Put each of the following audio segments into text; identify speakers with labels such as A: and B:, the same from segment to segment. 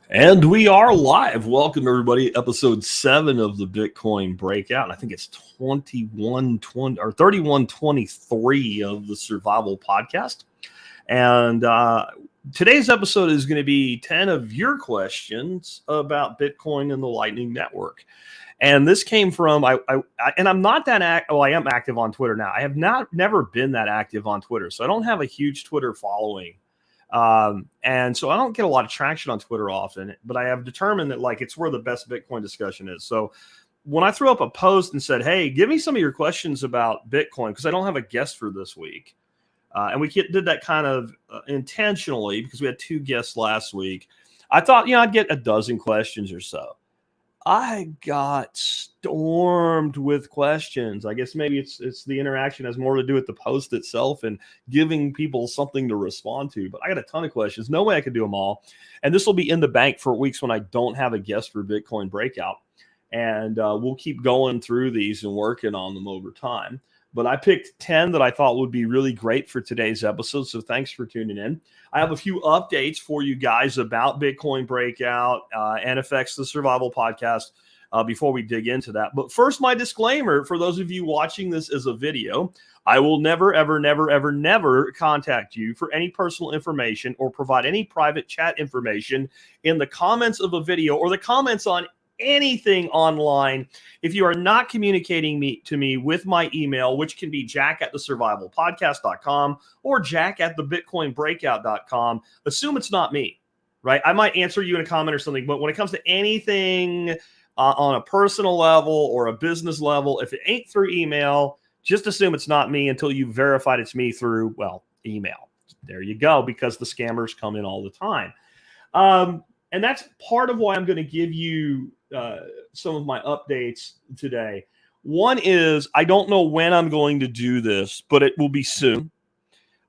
A: And we are live. Welcome, everybody. Episode 7 of the Bitcoin Breakout. I think it's 2120 or 3123 of the Survival Podcast. And today's episode is going to be 10 of your questions about Bitcoin and the Lightning Network. And this came from and I'm not that active. Well, I am active on Twitter now. I have never been that active on Twitter, so I don't have a huge Twitter following. And so I don't get a lot of traction on Twitter often, but I have determined that it's where the best Bitcoin discussion is. So when I threw up a post and said, hey, give me some of your questions about Bitcoin, because I don't have a guest for this week. And we did that kind of intentionally because we had 2 guests last week. I thought, I'd get a dozen questions or so. I got stormed with questions. I guess maybe it's the interaction has more to do with the post itself and giving people something to respond to. But I got a ton of questions. No way I could do them all. And this will be in the bank for weeks when I don't have a guest for Bitcoin Breakout. And we'll keep going through these and working on them over time. But I picked 10 that I thought would be really great for today's episode. So thanks for tuning in. I have a few updates for you guys about Bitcoin Breakout, NFX, the Survival Podcast, before we dig into that. But first, my disclaimer for those of you watching this as a video, I will never, ever, never, ever, never contact you for any personal information or provide any private chat information in the comments of a video or the comments on anything online if you are not communicating to me with my email, which can be jack@thesurvivalpodcast.com or jack@thebitcoinbreakout.com. Assume it's not me, right? I might answer you in a comment or something, but when it comes to anything on a personal level or a business level, if it ain't through email, just assume it's not me until you've verified it's me through, email. There you go, because the scammers come in all the time. And that's part of why I'm going to give you some of my updates today. One is, I don't know when I'm going to do this, but it will be soon.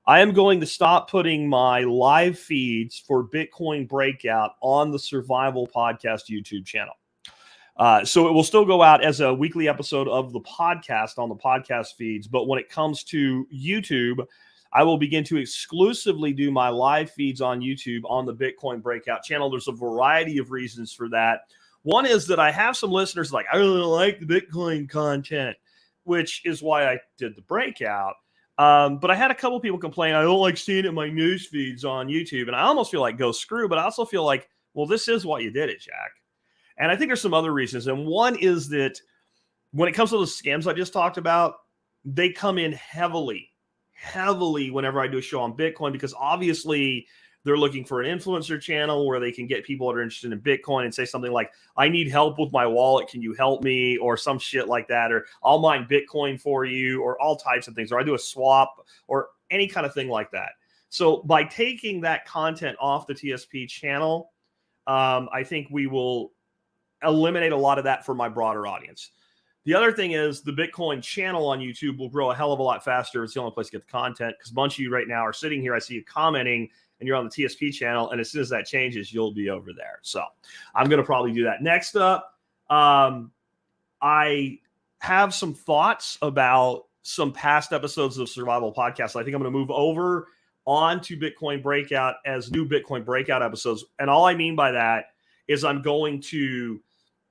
A: I am going to stop putting my live feeds for Bitcoin Breakout on the Survival Podcast YouTube channel. So it will still go out as a weekly episode of the podcast on the podcast feeds. But when it comes to YouTube, I will begin to exclusively do my live feeds on YouTube on the Bitcoin Breakout channel. There's a variety of reasons for that. One is that I have some listeners I really like the Bitcoin content, which is why I did the breakout. But I had a couple people complain, I don't like seeing it in my news feeds on YouTube. And I almost feel like go screw, but I also feel like, well, this is why you did it, Jack. And I think there's some other reasons. And one is that when it comes to the scams I just talked about, they come in heavily whenever I do a show on Bitcoin, because obviously they're looking for an influencer channel where they can get people that are interested in Bitcoin and say something like, I need help with my wallet. Can you help me? Or some shit like that. Or I'll mine Bitcoin for you, or all types of things. Or I do a swap or any kind of thing like that. So by taking that content off the TSP channel, I think we will eliminate a lot of that for my broader audience. The other thing is the Bitcoin channel on YouTube will grow a hell of a lot faster. It's the only place to get the content, because a bunch of you right now are sitting here. I see you commenting and you're on the TSP channel. And as soon as that changes, you'll be over there. So I'm going to probably do that. Next up, I have some thoughts about some past episodes of Survival Podcast. I think I'm going to move over on to Bitcoin Breakout as new Bitcoin Breakout episodes. And all I mean by that is I'm going to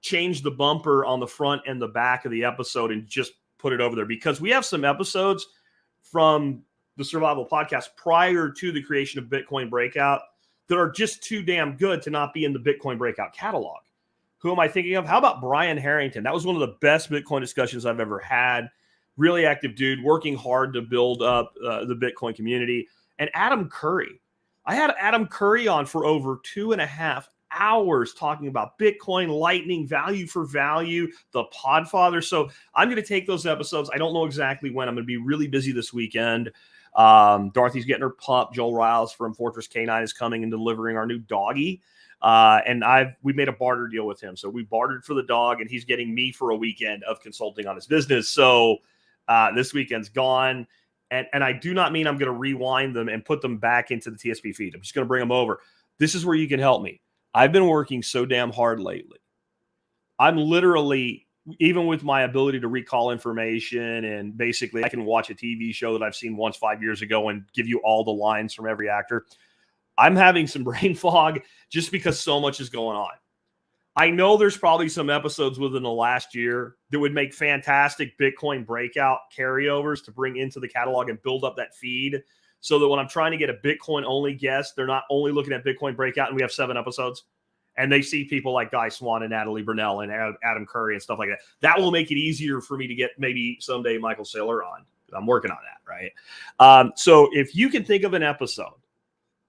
A: change the bumper on the front and the back of the episode and just put it over there, because we have some episodes from the Survival Podcast prior to the creation of Bitcoin Breakout that are just too damn good to not be in the Bitcoin Breakout catalog. Who am I thinking of? How about Brian Harrington? That was one of the best Bitcoin discussions I've ever had. Really active dude, working hard to build up the Bitcoin community. And Adam Curry. I had Adam Curry on for over 2.5 hours talking about Bitcoin, Lightning, value for value, the Podfather. So I'm going to take those episodes. I don't know exactly when. I'm going to be really busy this weekend. Dorothy's getting her pup. Joel Riles from Fortress K9 is coming and delivering our new doggy. And we made a barter deal with him. So we bartered for the dog, and he's getting me for a weekend of consulting on his business. So this weekend's gone. And I do not mean I'm going to rewind them and put them back into the TSP feed. I'm just going to bring them over. This is where you can help me. I've been working so damn hard lately. I'm literally, even with my ability to recall information, and basically I can watch a TV show that I've seen once 5 years ago and give you all the lines from every actor. I'm having some brain fog just because so much is going on. I know there's probably some episodes within the last year that would make fantastic Bitcoin breakout carryovers to bring into the catalog and build up that feed so that when I'm trying to get a Bitcoin only guest, they're not only looking at Bitcoin breakout and we have 7 episodes and they see people like Guy Swan and Natalie Brunell and Adam Curry and stuff like that. That will make it easier for me to get maybe someday Michael Saylor on. I'm working on that, right? So if you can think of an episode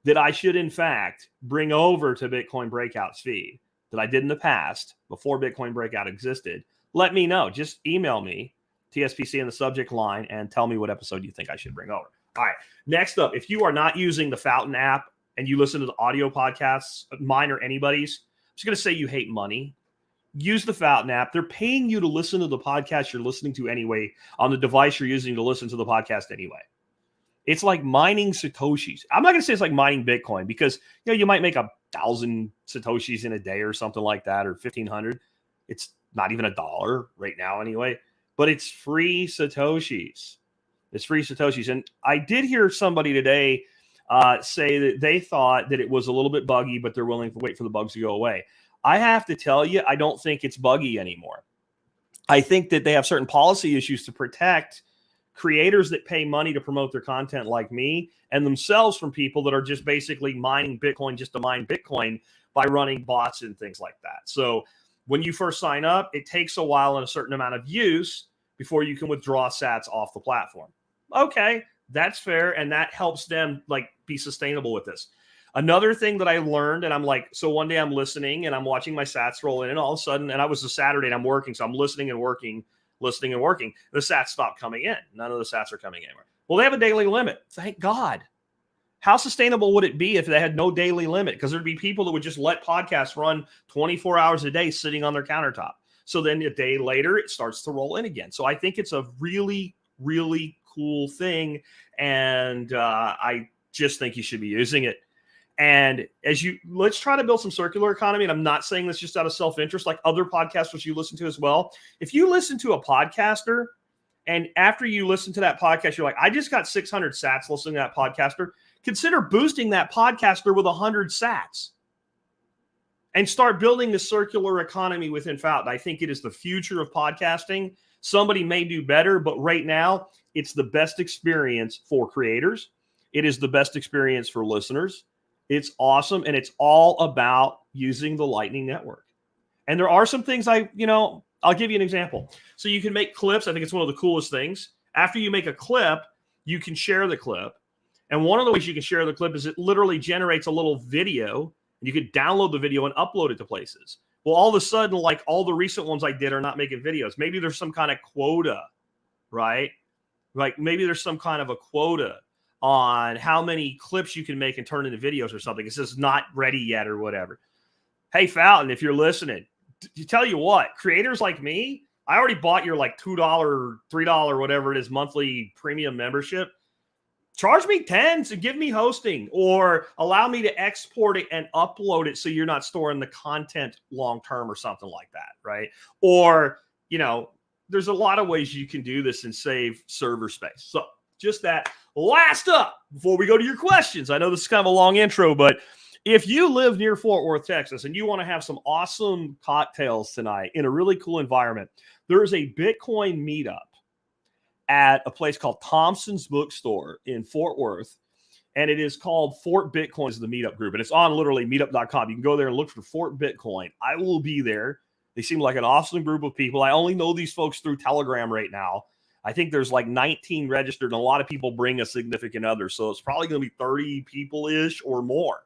A: that I should, in fact, bring over to Bitcoin Breakout's feed that I did in the past before Bitcoin Breakout existed, let me know. Just email me, TSPC in the subject line, and tell me what episode you think I should bring over. All right. Next up, if you are not using the Fountain app and you listen to the audio podcasts, mine or anybody's, I'm just going to say you hate money. Use the Fountain app. They're paying you to listen to the podcast you're listening to anyway on the device you're using to listen to the podcast anyway. It's like mining Satoshis. I'm not going to say it's like mining Bitcoin because, you might make 1,000 Satoshis in a day or something like that, or 1,500. It's not even $1 right now anyway, but it's free Satoshis. It's free Satoshis. And I did hear somebody today say that they thought that it was a little bit buggy, but they're willing to wait for the bugs to go away. I have to tell you, I don't think it's buggy anymore. I think that they have certain policy issues to protect creators that pay money to promote their content like me and themselves from people that are just basically mining Bitcoin just to mine Bitcoin by running bots and things like that. So when you first sign up, it takes a while and a certain amount of use before you can withdraw sats off the platform. Okay, that's fair. And that helps them be sustainable with this. Another thing that I learned, and I'm so one day I'm listening and I'm watching my sats roll in and all of a sudden, and I was a Saturday and I'm working. So I'm listening and working. The sats stopped coming in. None of the sats are coming anywhere. Well, they have a daily limit. Thank God. How sustainable would it be if they had no daily limit? Because there'd be people that would just let podcasts run 24 hours a day sitting on their countertop. So then a day later, it starts to roll in again. So I think it's a really, really cool thing. And I just think you should be using it. And let's try to build some circular economy. And I'm not saying this just out of self-interest, like other podcasters you listen to as well. If you listen to a podcaster and after you listen to that podcast, you're like, I just got 600 sats listening to that podcaster, consider boosting that podcaster with 100 sats and start building the circular economy within Fountain. I think it is the future of podcasting. Somebody may do better, but right now it's the best experience for creators. It is the best experience for listeners. It's awesome, and it's all about using the Lightning Network. And there are some things I'll give you an example. So you can make clips. I think it's one of the coolest things. After you make a clip, you can share the clip. And one of the ways you can share the clip is it literally generates a little video, and you can download the video and upload it to places. Well, all of a sudden, all the recent ones I did are not making videos. Maybe there's some kind of quota, right? Maybe there's some kind of a quota on how many clips you can make and turn into videos or something. It says not ready yet or whatever. Hey, Fountain, if you're listening, tell you what, creators like me, I already bought your $2, $3, whatever it is, monthly premium membership. Charge me tens and give me hosting, or allow me to export it and upload it so you're not storing the content long-term or something like that, right? Or, there's a lot of ways you can do this and save server space. So just that. Last up, before we go to your questions, I know this is kind of a long intro, but if you live near Fort Worth, Texas, and you want to have some awesome cocktails tonight in a really cool environment, there is a Bitcoin meetup at a place called Thompson's Bookstore in Fort Worth, and it is called Fort Bitcoin is the meetup group, and it's on literally meetup.com. You can go there and look for Fort Bitcoin. I will be there. They seem like an awesome group of people. I only know these folks through Telegram right now. I think there's 19 registered, and a lot of people bring a significant other. So it's probably going to be 30 people-ish or more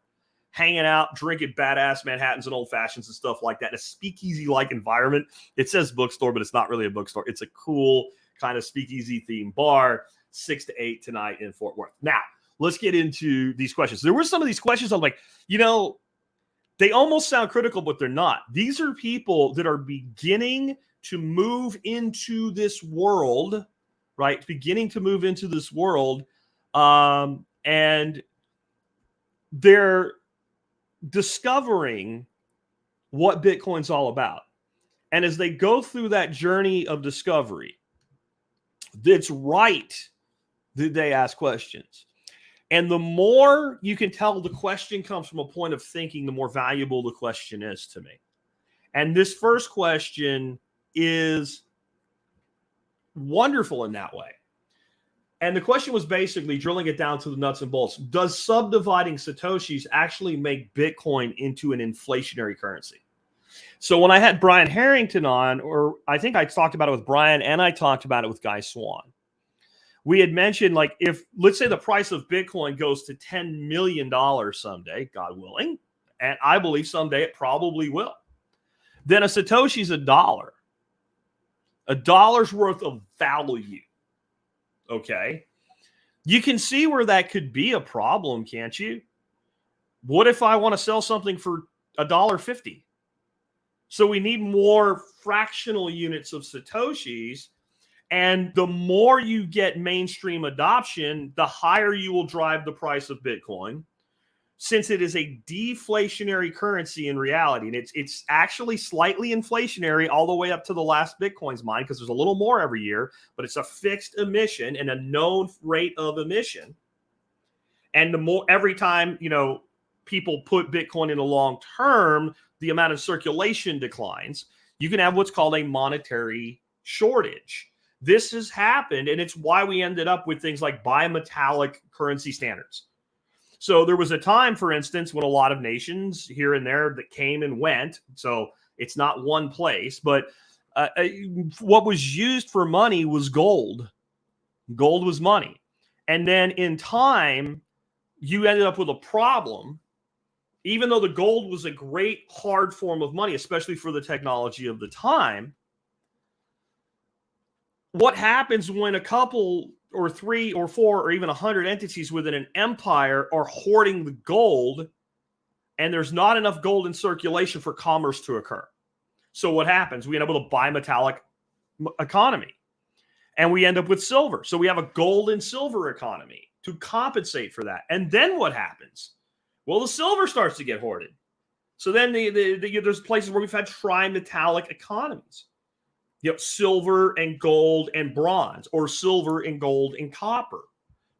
A: hanging out, drinking badass Manhattans and old fashions and stuff like that. A speakeasy-like environment. It says bookstore, but it's not really a bookstore. It's a cool kind of speakeasy themed bar, 6 to 8 tonight in Fort Worth. Now, let's get into these questions. There were some of these questions I'm like, they almost sound critical, but they're not. These are people that are beginning to move into this world, right? Beginning to move into this world. And they're discovering what Bitcoin's all about. And as they go through that journey of discovery, it's right that they ask questions. And the more you can tell the question comes from a point of thinking, the more valuable the question is to me. And this first question is wonderful in that way. And the question was basically drilling it down to the nuts and bolts. Does subdividing Satoshis actually make Bitcoin into an inflationary currency? So when I had Brian Harrington on, or I think I talked about it with Brian and I talked about it with Guy Swan, we had mentioned, like, if, let's say the price of Bitcoin goes to $10 million someday, God willing, and I believe someday it probably will, then a Satoshi is $1. $1's worth of value. Okay. You can see where that could be a problem, can't you? What if I want to sell something for $1.50? So we need more fractional units of Satoshis. And the more you get mainstream adoption, the higher you will drive the price of Bitcoin, since it is a deflationary currency in reality. And it's actually slightly inflationary all the way up to the last Bitcoin's mine, because there's a little more every year, but it's a fixed emission and a known rate of emission. And the more, every time, people put Bitcoin in the long term, the amount of circulation declines. You can have what's called a monetary shortage. This has happened, and it's why we ended up with things like bimetallic currency standards. So there was a time, for instance, when a lot of nations here and there that came and went. So it's not one place, but what was used for money was gold. Gold was money. And then in time, you ended up with a problem. Even though the gold was a great hard form of money, especially for the technology of the time, what happens when a couple or 3 or 4 or even 100 entities within an empire are hoarding the gold, and there's not enough gold in circulation for commerce to occur? So what happens? We end up with a bimetallic economy, and we end up with silver. So we have a gold and silver economy to compensate for that. And then what happens? Well, the silver starts to get hoarded. So then there's places where we've had trimetallic economies. Silver and gold and bronze, or silver and gold and copper,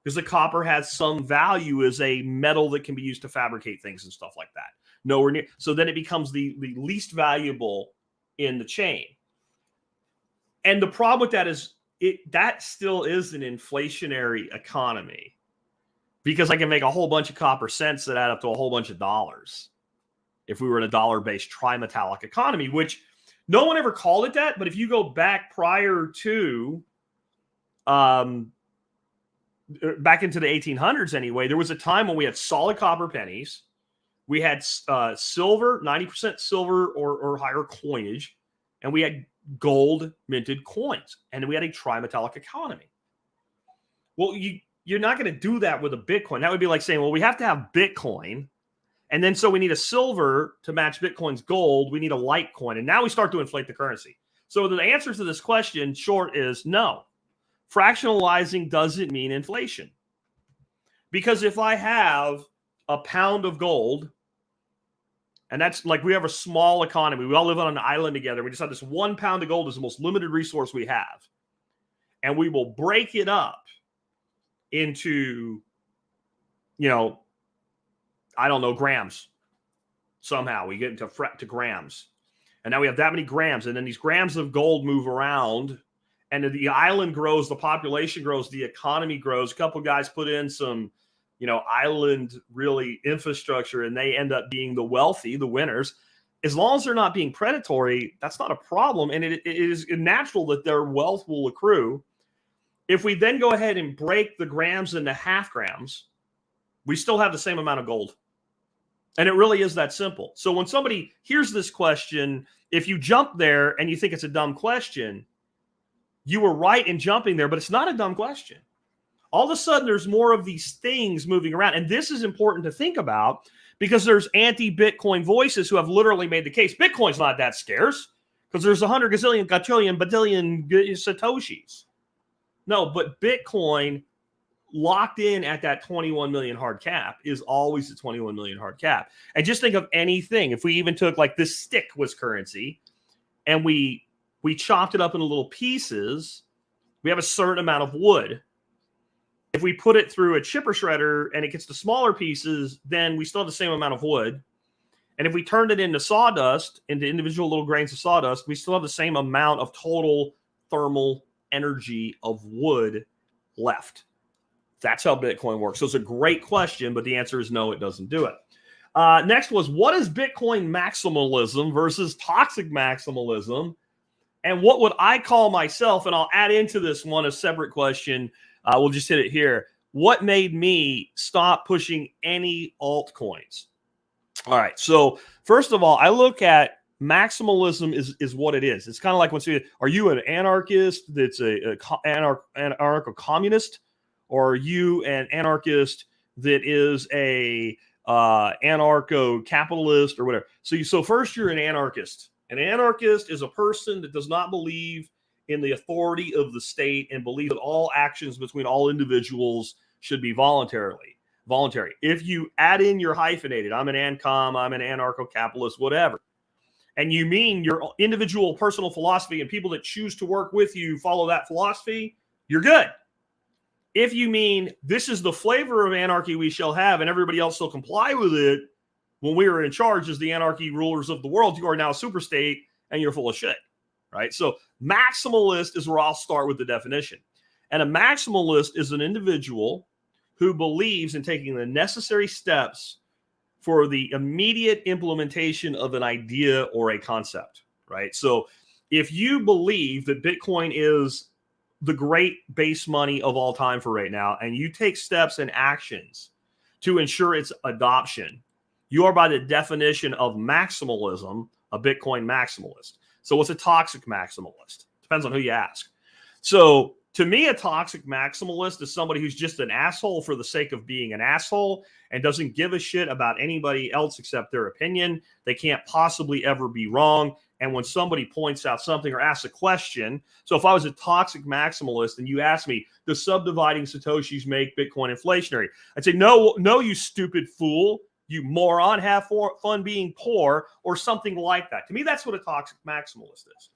A: because the copper has some value as a metal that can be used to fabricate things and stuff like that. Nowhere near. So then it becomes the least valuable in the chain. And the problem with that is that still is an inflationary economy, because I can make a whole bunch of copper cents that add up to a whole bunch of dollars if we were in a dollar-based trimetallic economy, which no one ever called it that. But if you go back prior to, back into the 1800s anyway, there was a time when we had solid copper pennies. We had silver, 90% silver or higher coinage, and we had gold minted coins, and we had a trimetallic economy. Well, you're not going to do that with a Bitcoin. That would be like saying, well, we have to have Bitcoin, and then so we need a silver to match Bitcoin's gold. We need a Litecoin, and now we start to inflate the currency. So the answer to this question, short, is no. Fractionalizing doesn't mean inflation. Because if I have a pound of gold, and that's like, we have a small economy, we all live on an island together, we just have this 1 pound of gold is the most limited resource we have. And we will break it up into, I don't know, grams. Somehow we get into grams. And now we have that many grams. And then these grams of gold move around. And the island grows, the population grows, the economy grows. A couple guys put in some, island really infrastructure, and they end up being the wealthy, the winners. As long as they're not being predatory, that's not a problem. And it is natural that their wealth will accrue. If we then go ahead and break the grams into half grams, we still have the same amount of gold. And it really is that simple. So when somebody hears this question, if you jump there and you think it's a dumb question, you were right in jumping there, but it's not a dumb question. All of a sudden, there's more of these things moving around. And this is important to think about, because there's anti-Bitcoin voices who have literally made the case Bitcoin's not that scarce because there's 100 gazillion, gajillion, badillion Satoshis. No, but Bitcoin, locked in at that 21 million hard cap, is always the 21 million hard cap. And just think of anything. If we even took, like, this stick was currency, and we chopped it up into little pieces, we have a certain amount of wood. If we put it through a chipper shredder and it gets to smaller pieces, then we still have the same amount of wood. And if we turned it into sawdust, into individual little grains of sawdust, we still have the same amount of total thermal energy of wood left. That's how Bitcoin works. So it's a great question, but the answer is no, it doesn't do it. Next was, what is Bitcoin maximalism versus toxic maximalism? And what would I call myself? And I'll add into this one a separate question. We'll just hit it here. What made me stop pushing any altcoins? All right. So first of all, I look at maximalism is what it is. It's kind of like when somebody, are you an anarchist that's an anarcho-communist? Or are you an anarchist that is a anarcho-capitalist or whatever? So first you're an anarchist. An anarchist is a person that does not believe in the authority of the state and believe that all actions between all individuals should be voluntary. If you add in your hyphenated, I'm an ANCOM, I'm an anarcho-capitalist, whatever, and you mean your individual personal philosophy and people that choose to work with you follow that philosophy, you're good. If you mean this is the flavor of anarchy we shall have and everybody else will comply with it when we are in charge as the anarchy rulers of the world, you are now a super state and you're full of shit, right? So maximalist is where I'll start with the definition. And a maximalist is an individual who believes in taking the necessary steps for the immediate implementation of an idea or a concept, right? So if you believe that Bitcoin is the great base money of all time for right now, and you take steps and actions to ensure its adoption, you are by the definition of maximalism, a Bitcoin maximalist. So what's a toxic maximalist? Depends on who you ask. So to me, a toxic maximalist is somebody who's just an asshole for the sake of being an asshole and doesn't give a shit about anybody else except their opinion. They can't possibly ever be wrong. And when somebody points out something or asks a question, so if I was a toxic maximalist and you asked me, does subdividing Satoshis make Bitcoin inflationary? I'd say, no, you stupid fool, you moron, have fun being poor, or something like that. To me, that's what a toxic maximalist is.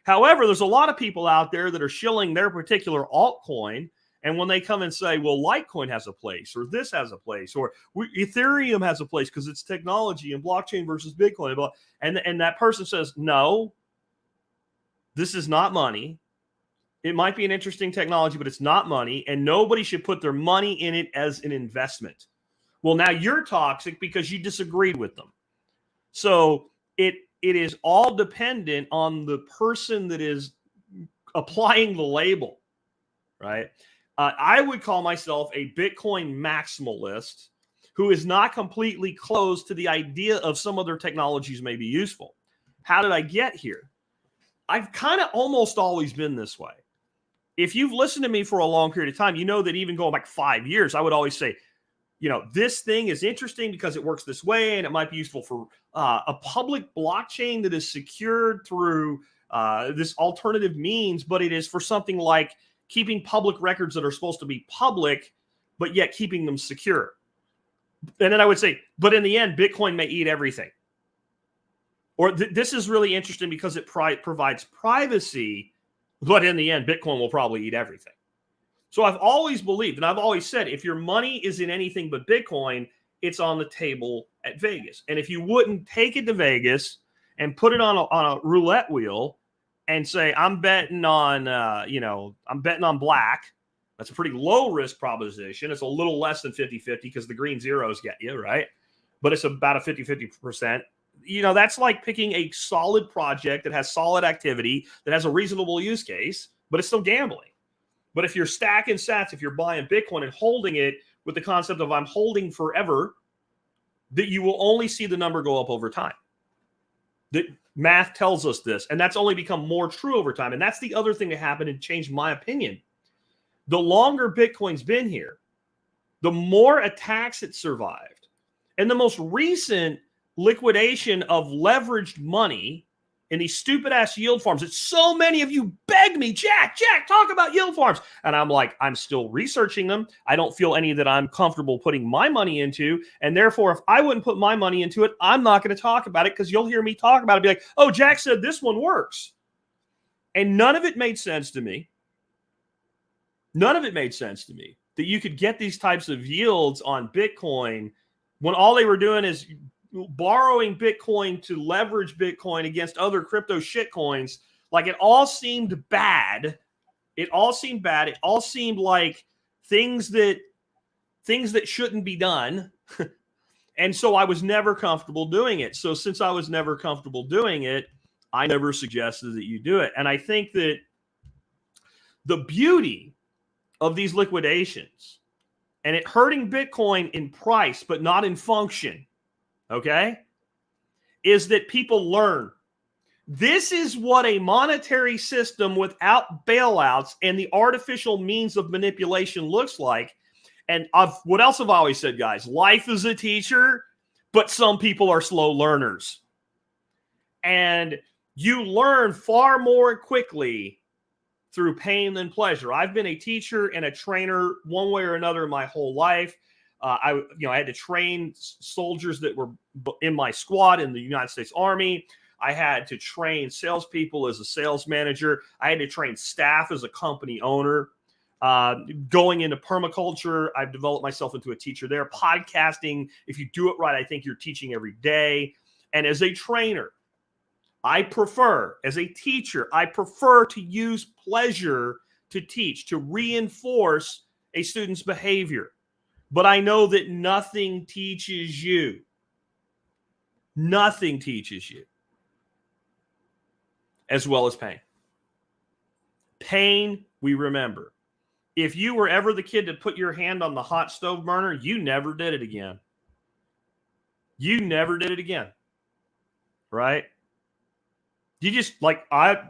A: However, there's a lot of people out there that are shilling their particular altcoin. And when they come and say, well, Litecoin has a place, or this has a place, or Ethereum has a place because it's technology and blockchain versus Bitcoin, and that person says, no, this is not money. It might be an interesting technology, but it's not money, and nobody should put their money in it as an investment. Well, now you're toxic because you disagreed with them. So it is all dependent on the person that is applying the label, right? I would call myself a Bitcoin maximalist who is not completely closed to the idea of some other technologies may be useful. How did I get here? I've kind of almost always been this way. If you've listened to me for a long period of time, you know that even going back 5 years, I would always say, this thing is interesting because it works this way and it might be useful for a public blockchain that is secured through this alternative means, but it is for something like keeping public records that are supposed to be public, but yet keeping them secure. And then I would say, but in the end, Bitcoin may eat everything. Or this is really interesting because it provides privacy, but in the end, Bitcoin will probably eat everything. So I've always believed, and I've always said, if your money is in anything but Bitcoin, it's on the table at Vegas. And if you wouldn't take it to Vegas and put it on a roulette wheel and say, I'm betting on, I'm betting on black. That's a pretty low risk proposition. It's a little less than 50-50 because the green zeros get you, right? But it's about a 50-50%. That's like picking a solid project that has solid activity, that has a reasonable use case, but it's still gambling. But if you're stacking sats, if you're buying Bitcoin and holding it with the concept of I'm holding forever, that you will only see the number go up over time. That math tells us this, and that's only become more true over time. And that's the other thing that happened and changed my opinion. The longer Bitcoin's been here, the more attacks it survived. And the most recent liquidation of leveraged money in these stupid-ass yield farms that so many of you begged me, Jack, talk about yield farms. And I'm like, I'm still researching them. I don't feel any that I'm comfortable putting my money into. And therefore, if I wouldn't put my money into it, I'm not going to talk about it because you'll hear me talk about it, be like, oh, Jack said this one works. And none of it made sense to me. None of it made sense to me. that you could get these types of yields on Bitcoin when all they were doing is borrowing Bitcoin to leverage Bitcoin against other crypto shitcoins. Like, it all seemed bad. It all seemed bad. It all seemed like things that shouldn't be done. And so I was never comfortable doing it. So since I was never comfortable doing it, I never suggested that you do it. And I think that the beauty of these liquidations, and it hurting Bitcoin in price, but not in function, okay, is that people learn. This is what a monetary system without bailouts and the artificial means of manipulation looks like. And what else have I always said, guys? Life is a teacher, but some people are slow learners. And you learn far more quickly through pain than pleasure. I've been a teacher and a trainer one way or another my whole life. I had to train soldiers that were in my squad in the United States Army. I had to train salespeople as a sales manager. I had to train staff as a company owner. Going into permaculture, I've developed myself into a teacher there. Podcasting, if you do it right, I think you're teaching every day. And as a trainer, as a teacher, I prefer to use pleasure to teach, to reinforce a student's behavior. But I know that nothing teaches you. Nothing teaches you as well as pain. Pain, we remember. If you were ever the kid to put your hand on the hot stove burner, you never did it again. You never did it again. Right? You just, like, I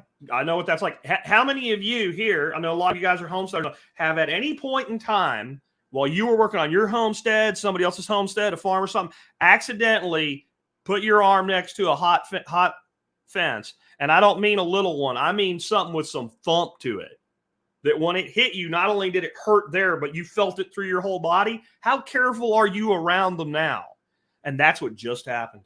A: know what that's like. How many of you here, I know a lot of you guys are homesteaders, have at any point in time while you were working on your homestead, somebody else's homestead, a farm or something, accidentally put your arm next to a hot fence? And I don't mean a little one. I mean something with some thump to it. That when it hit you, not only did it hurt there, but you felt it through your whole body. How careful are you around them now? And that's what just happened.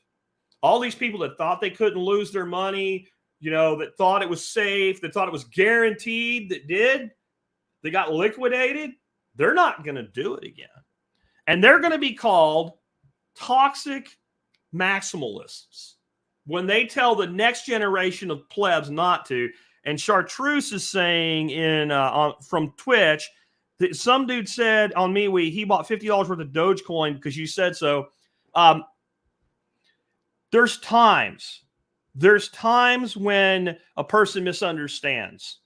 A: All these people that thought they couldn't lose their money, that thought it was safe, that thought it was guaranteed, they got liquidated. They're not going to do it again. And they're going to be called toxic maximalists when they tell the next generation of plebs not to. And Chartreuse is saying from Twitch that some dude said on MeWe he bought $50 worth of Dogecoin because you said so. There's times when a person misunderstands.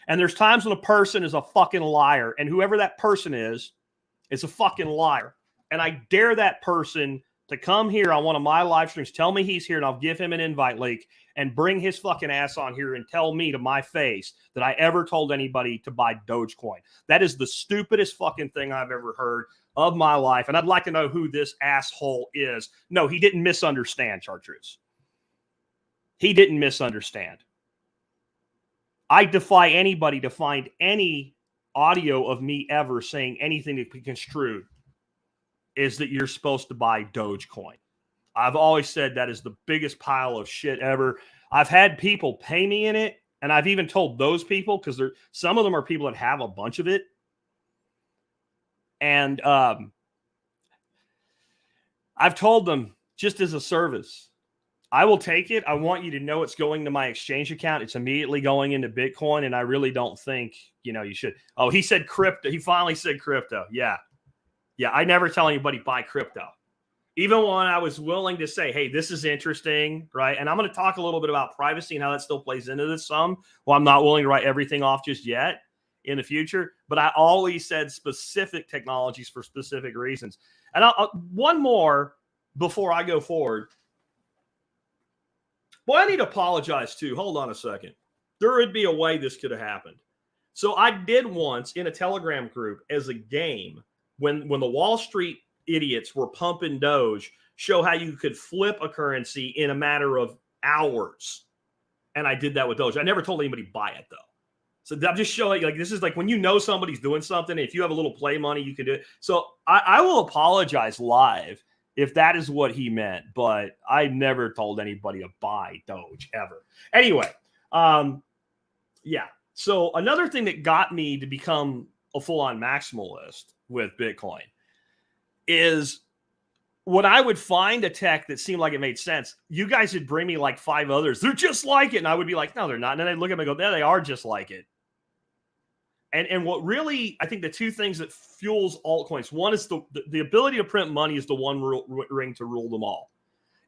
A: And there's times when a person is a fucking liar. And whoever that person is a fucking liar. And I dare that person to come here on one of my live streams, tell me he's here, and I'll give him an invite link and bring his fucking ass on here and tell me to my face that I ever told anybody to buy Dogecoin. That is the stupidest fucking thing I've ever heard of my life. And I'd like to know who this asshole is. No, he didn't misunderstand, Chartreuse. He didn't misunderstand. I defy anybody to find any audio of me ever saying anything that can be construed is that you're supposed to buy Dogecoin. I've always said that is the biggest pile of shit ever. I've had people pay me in it, and I've even told those people, because some of them are people that have a bunch of it. And I've told them, just as a service, I will take it. I want you to know it's going to my exchange account. It's immediately going into Bitcoin, and I really don't think, you should. Oh, he said crypto. He finally said crypto. Yeah. Yeah, I never tell anybody buy crypto. Even when I was willing to say, hey, this is interesting, right? And I'm going to talk a little bit about privacy and how that still plays into this some. Well, I'm not willing to write everything off just yet in the future. But I always said specific technologies for specific reasons. And one more before I go forward. Boy, I need to apologize too. Hold on a second. There would be a way this could have happened. So I did once in a Telegram group as a game when the Wall Street idiots were pumping Doge, show how you could flip a currency in a matter of hours. And I did that with Doge. I never told anybody buy it though. So I'm just showing, like, this is like when you know somebody's doing something, if you have a little play money, you can do it. So I will apologize live if that is what he meant, but I never told anybody to buy Doge ever. Anyway, yeah. So another thing that got me to become a full-on maximalist with Bitcoin, is when I would find a tech that seemed like it made sense, you guys would bring me like 5 others. They're just like it. And I would be like, no, they're not. And then I'd look at them and go, yeah, they are just like it. And what really, I think the 2 things that fuels altcoins, one is the ability to print money is the one ring to rule them all.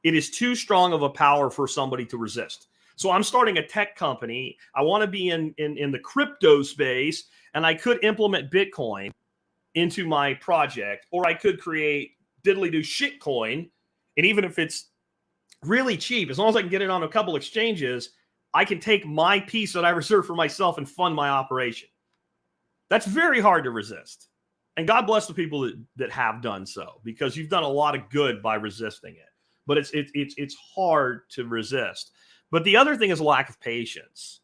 A: It is too strong of a power for somebody to resist. So I'm starting a tech company. I want to be in the crypto space, and I could implement Bitcoin into my project, or I could create diddly-do shitcoin. And even if it's really cheap, as long as I can get it on a couple exchanges, I can take my piece that I reserve for myself and fund my operation. That's very hard to resist. And God bless the people that have done so, because you've done a lot of good by resisting it. But it's hard to resist. But the other thing is lack of patience.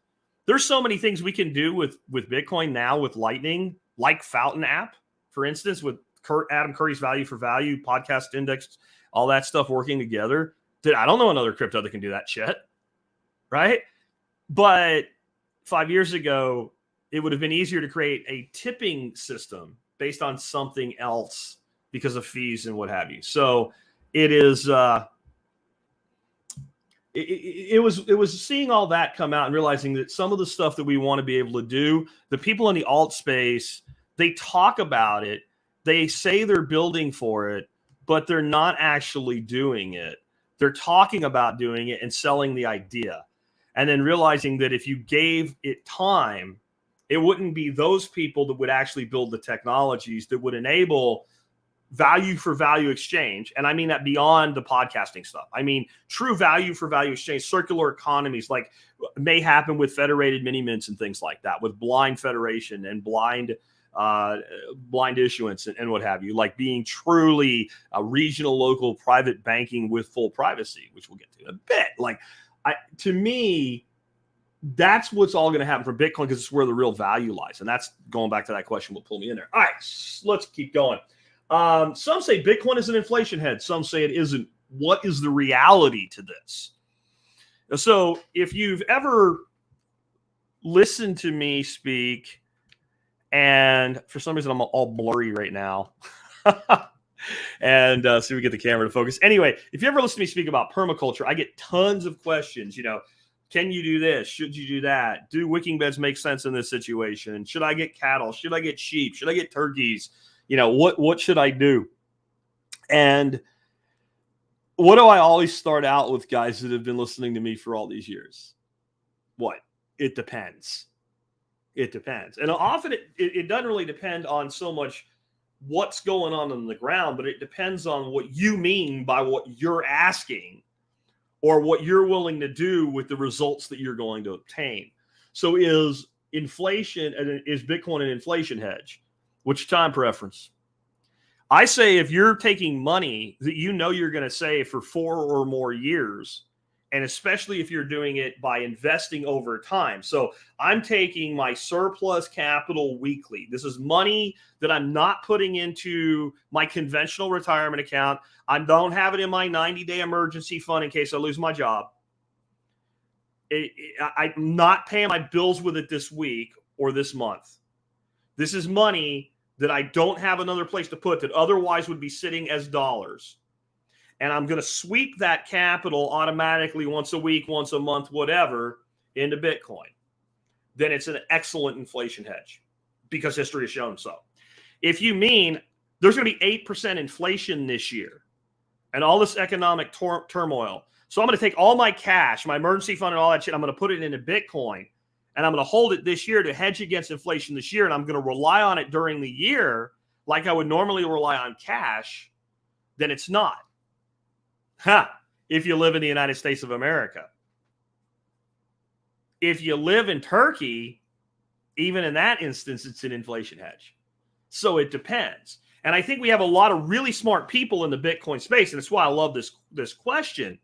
A: There's so many things we can do with Bitcoin now with Lightning, like Fountain app, for instance, with Adam Curry's value for value, podcast index, all that stuff working together. That I don't know another crypto that can do that shit, right? But 5 years ago, it would have been easier to create a tipping system based on something else because of fees and what have you. So it is. It was seeing all that come out and realizing that some of the stuff that we want to be able to do, the people in the alt space, they talk about it, they say they're building for it, but they're not actually doing it. They're talking about doing it and selling the idea, and then realizing that if you gave it time, it wouldn't be those people that would actually build the technologies that would enable value for value exchange. And I mean that beyond the podcasting stuff. I mean, true value for value exchange, circular economies, like may happen with federated mini mints and things like that, with blind federation and blind issuance and what have you, like being truly a regional, local private banking with full privacy, which we'll get to in a bit. Like, to me, that's what's all going to happen for Bitcoin, because it's where the real value lies. And that's going back to that question. Will pull me in there. All right, let's keep going. Some say Bitcoin is an inflation hedge. Some say it isn't. What is the reality to this? So if you've ever listened to me speak, and for some reason I'm all blurry right now, and see if we get the camera to focus. Anyway, if you ever listen to me speak about permaculture, I get tons of questions. Can you do this? Should you do that? Do wicking beds make sense in this situation? Should I get cattle? Should I get sheep? Should I get turkeys? What should I do? And what do I always start out with, guys that have been listening to me for all these years? What? It depends. It depends. And often it doesn't really depend on so much what's going on the ground, but it depends on what you mean by what you're asking, or what you're willing to do with the results that you're going to obtain. So is Bitcoin an inflation hedge? Which time preference? I say if you're taking money that you're going to save for 4 or more years, and especially if you're doing it by investing over time. So I'm taking my surplus capital weekly. This is money that I'm not putting into my conventional retirement account. I don't have it in my 90-day emergency fund in case I lose my job. I'm not paying my bills with it this week or this month. This is money that I don't have another place to put that otherwise would be sitting as dollars. And I'm going to sweep that capital automatically once a week, once a month, whatever, into Bitcoin. Then it's an excellent inflation hedge, because history has shown so. If you mean there's going to be 8% inflation this year and all this economic turmoil, so I'm going to take all my cash, my emergency fund and all that shit, I'm going to put it into Bitcoin, and I'm going to hold it this year to hedge against inflation this year, and I'm going to rely on it during the year like I would normally rely on cash, then it's not. If you live in the United States of America. If you live in Turkey, even in that instance, it's an inflation hedge. So it depends. And I think we have a lot of really smart people in the Bitcoin space, and that's why I love this question,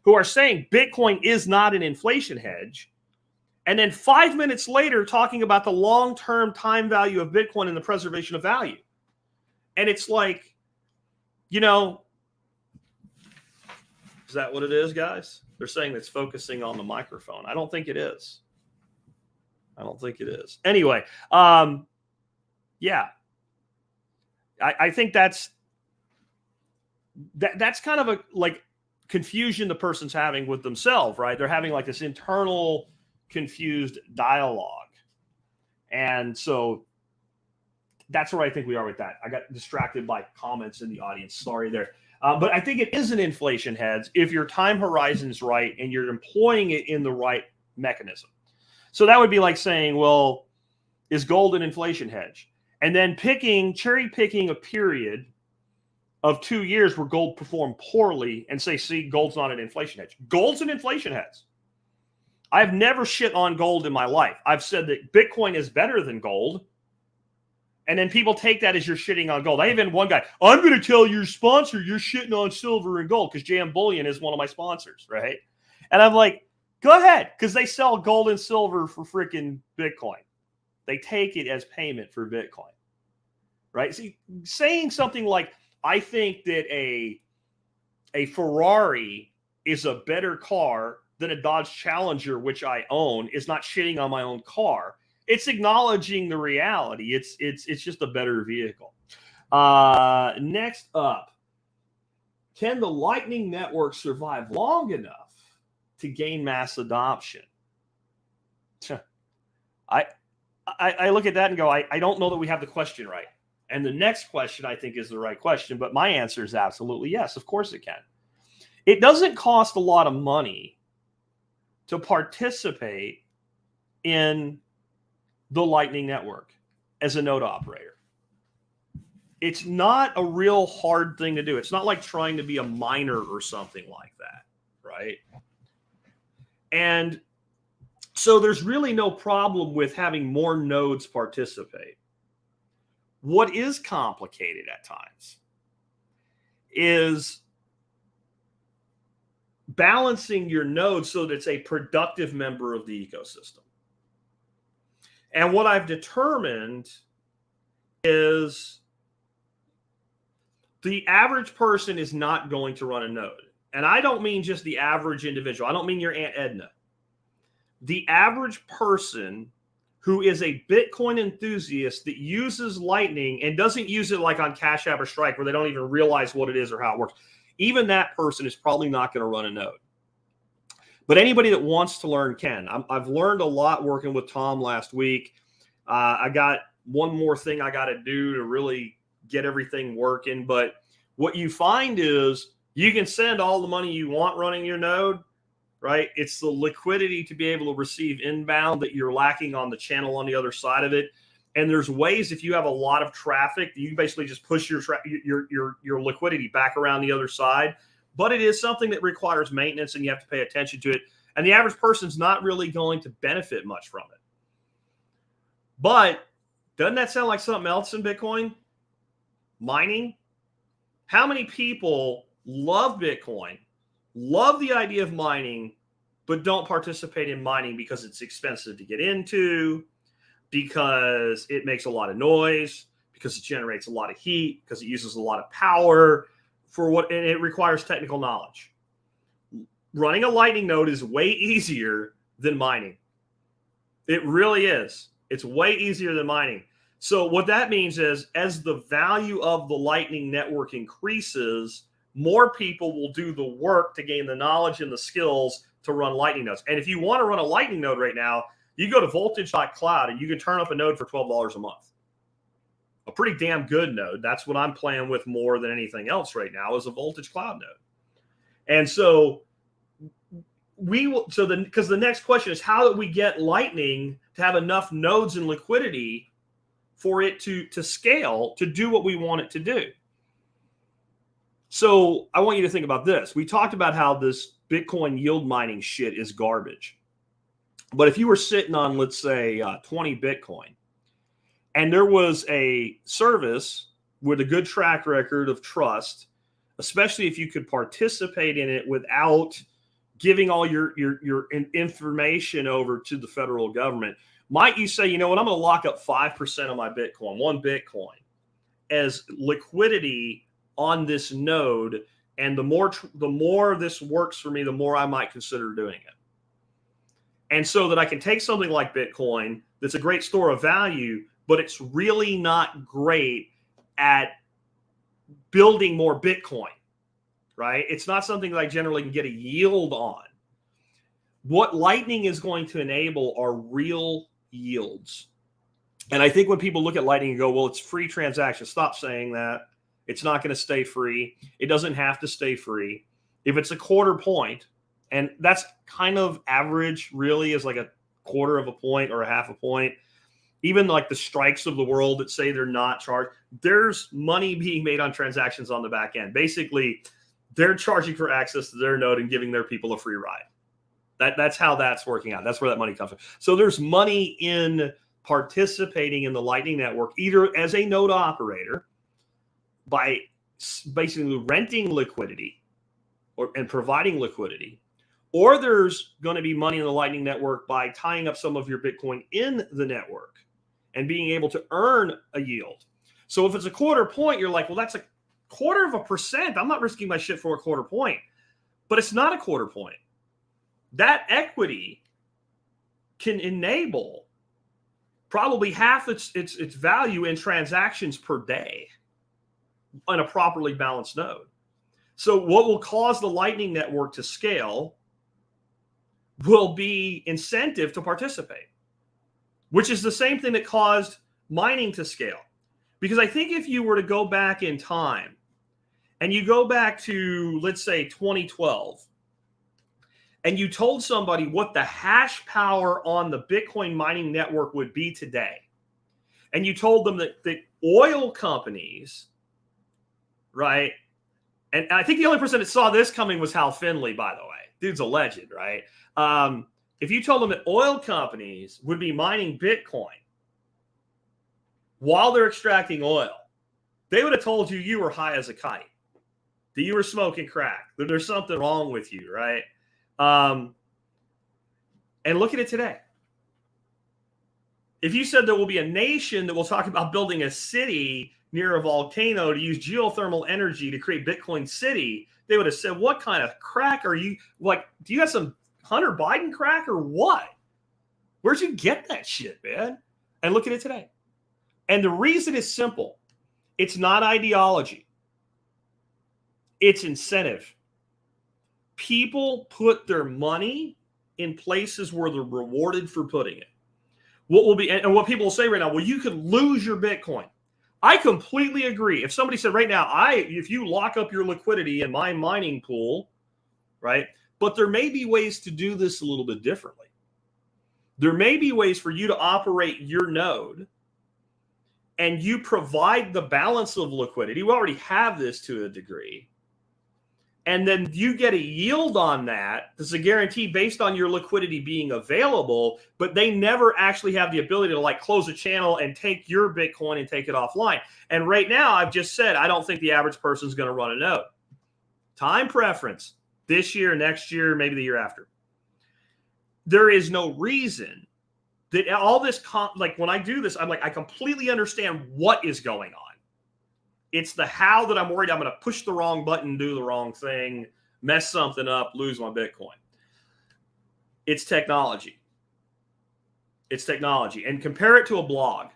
A: who are saying Bitcoin is not an inflation hedge. And then 5 minutes later, talking about the long-term time value of Bitcoin and the preservation of value. And it's like, is that what it is, guys? They're saying it's focusing on the microphone. I don't think it is. Anyway, Yeah. I think that's kind of a like confusion the person's having with themselves, right? They're having like this internal confused dialogue. And so that's where I think we are with that. I got distracted by comments in the audience. Sorry there. But I think it is an inflation hedge if your time horizon is right and you're employing it in the right mechanism. So that would be like saying, well, is gold an inflation hedge? And then cherry picking a period of 2 years where gold performed poorly and say, see, gold's not an inflation hedge. Gold's an inflation hedge. I've never shit on gold in my life. I've said that Bitcoin is better than gold. And then people take that as you're shitting on gold. I even one guy, I'm going to tell your sponsor you're shitting on silver and gold because JM Bullion is one of my sponsors, right? And I'm like, go ahead, because they sell gold and silver for freaking Bitcoin. They take it as payment for Bitcoin, right? See, saying something like, I think that a Ferrari is a better car than a Dodge Challenger, which I own, is not shitting on my own car. It's acknowledging the reality. It's just a better vehicle. Next up, can the Lightning Network survive long enough to gain mass adoption? I look at that and go, I don't know that we have the question right. And the next question I think is the right question, but my answer is absolutely yes. Of course it can. It doesn't cost a lot of money to participate in the Lightning Network as a node operator. It's not a real hard thing to do. It's not like trying to be a miner or something like that, right? And so there's really no problem with having more nodes participate. What is complicated at times is balancing your nodes so that it's a productive member of the ecosystem. And what I've determined is the average person is not going to run a node. And I don't mean just the average individual. I don't mean your Aunt Edna. The average person who is a Bitcoin enthusiast that uses Lightning and doesn't use it like on Cash App or Strike where they don't even realize what it is or how it works. Even that person is probably not going to run a node. But anybody that wants to learn can. I've learned a lot working with Tom last week. I got one more thing I got to do to really get everything working. But what you find is you can send all the money you want running your node, right? It's the liquidity to be able to receive inbound that you're lacking on the channel on the other side of it. And there's ways, if you have a lot of traffic, you can basically just push your liquidity back around the other side. But it is something that requires maintenance and you have to pay attention to it. And the average person's not really going to benefit much from it. But doesn't that sound like something else in Bitcoin? Mining? How many people love Bitcoin, love the idea of mining, but don't participate in mining because it's expensive to get into, because it makes a lot of noise, because it generates a lot of heat, because it uses a lot of power, and it requires technical knowledge. Running a Lightning node is way easier than mining. It really is. It's way easier than mining. So what that means is, as the value of the Lightning Network increases, more people will do the work to gain the knowledge and the skills to run Lightning nodes. And if you want to run a Lightning node right now, you go to voltage.cloud and you can turn up a node for $12 a month. A pretty damn good node. That's what I'm playing with more than anything else right now, is a voltage cloud node. And so because the next question is, how do we get Lightning to have enough nodes and liquidity for it to scale to do what we want it to do? So I want you to think about this. We talked about how this Bitcoin yield mining shit is garbage. But if you were sitting on, let's say, 20 Bitcoin, and there was a service with a good track record of trust, especially if you could participate in it without giving all your information over to the federal government, might you say, you know what, I'm going to lock up 5% of my Bitcoin, one Bitcoin, as liquidity on this node, and the more this works for me, the more I might consider doing it. And so that I can take something like Bitcoin that's a great store of value, but it's really not great at building more Bitcoin, right? It's not something that I generally can get a yield on. What Lightning is going to enable are real yields. And I think when people look at Lightning and go, well, it's free transaction, stop saying that. It's not going to stay free. It doesn't have to stay free. If it's a quarter point, and that's kind of average, really, is like a quarter of a point or a half a point. Even like the strikes of the world that say they're not charged, there's money being made on transactions on the back end. Basically, they're charging for access to their node and giving their people a free ride. That's how that's working out. That's where that money comes from. So there's money in participating in the Lightning Network, either as a node operator by basically renting liquidity and providing liquidity, or there's going to be money in the Lightning Network by tying up some of your Bitcoin in the network and being able to earn a yield. So if it's a quarter point, you're like, well, that's a 0.25%. I'm not risking my shit for a quarter point. But it's not a quarter point. That equity can enable probably half its value in transactions per day on a properly balanced node. So what will cause the Lightning Network to scale will be incentive to participate, which is the same thing that caused mining to scale. Because I think if you were to go back in time and you go back to, let's say, 2012, and you told somebody what the hash power on the Bitcoin mining network would be today, and you told them that the oil companies, right? And I think the only person that saw this coming was Hal Finney, by the way. Dude's a legend, right? If you told them that oil companies would be mining Bitcoin while they're extracting oil, they would have told you you were high as a kite, that you were smoking crack, that there's something wrong with you, right? And look at it today. If you said there will be a nation that will talk about building a city near a volcano to use geothermal energy to create Bitcoin City, they would have said, what kind of crack are you? Like, do you have some Hunter Biden crack or what? Where'd you get that shit, man? And look at it today. And the reason is simple. It's not ideology. It's incentive. People put their money in places where they're rewarded for putting it. What will be, and what people will say right now, well, you could lose your Bitcoin. I completely agree. If somebody said right now, if you lock up your liquidity in my mining pool, right? But there may be ways to do this a little bit differently. There may be ways for you to operate your node and you provide the balance of liquidity. We already have this to a degree. And then you get a yield on that. This is a guarantee based on your liquidity being available, but they never actually have the ability to like close a channel and take your Bitcoin and take it offline. And right now, I've just said, I don't think the average person is going to run a node. Time preference, this year, next year, maybe the year after. There is no reason that all this, like when I do this, I'm like, I completely understand what is going on. It's the how that I'm worried I'm going to push the wrong button, do the wrong thing, mess something up, lose my Bitcoin. It's technology. It's technology. And compare it to a blog.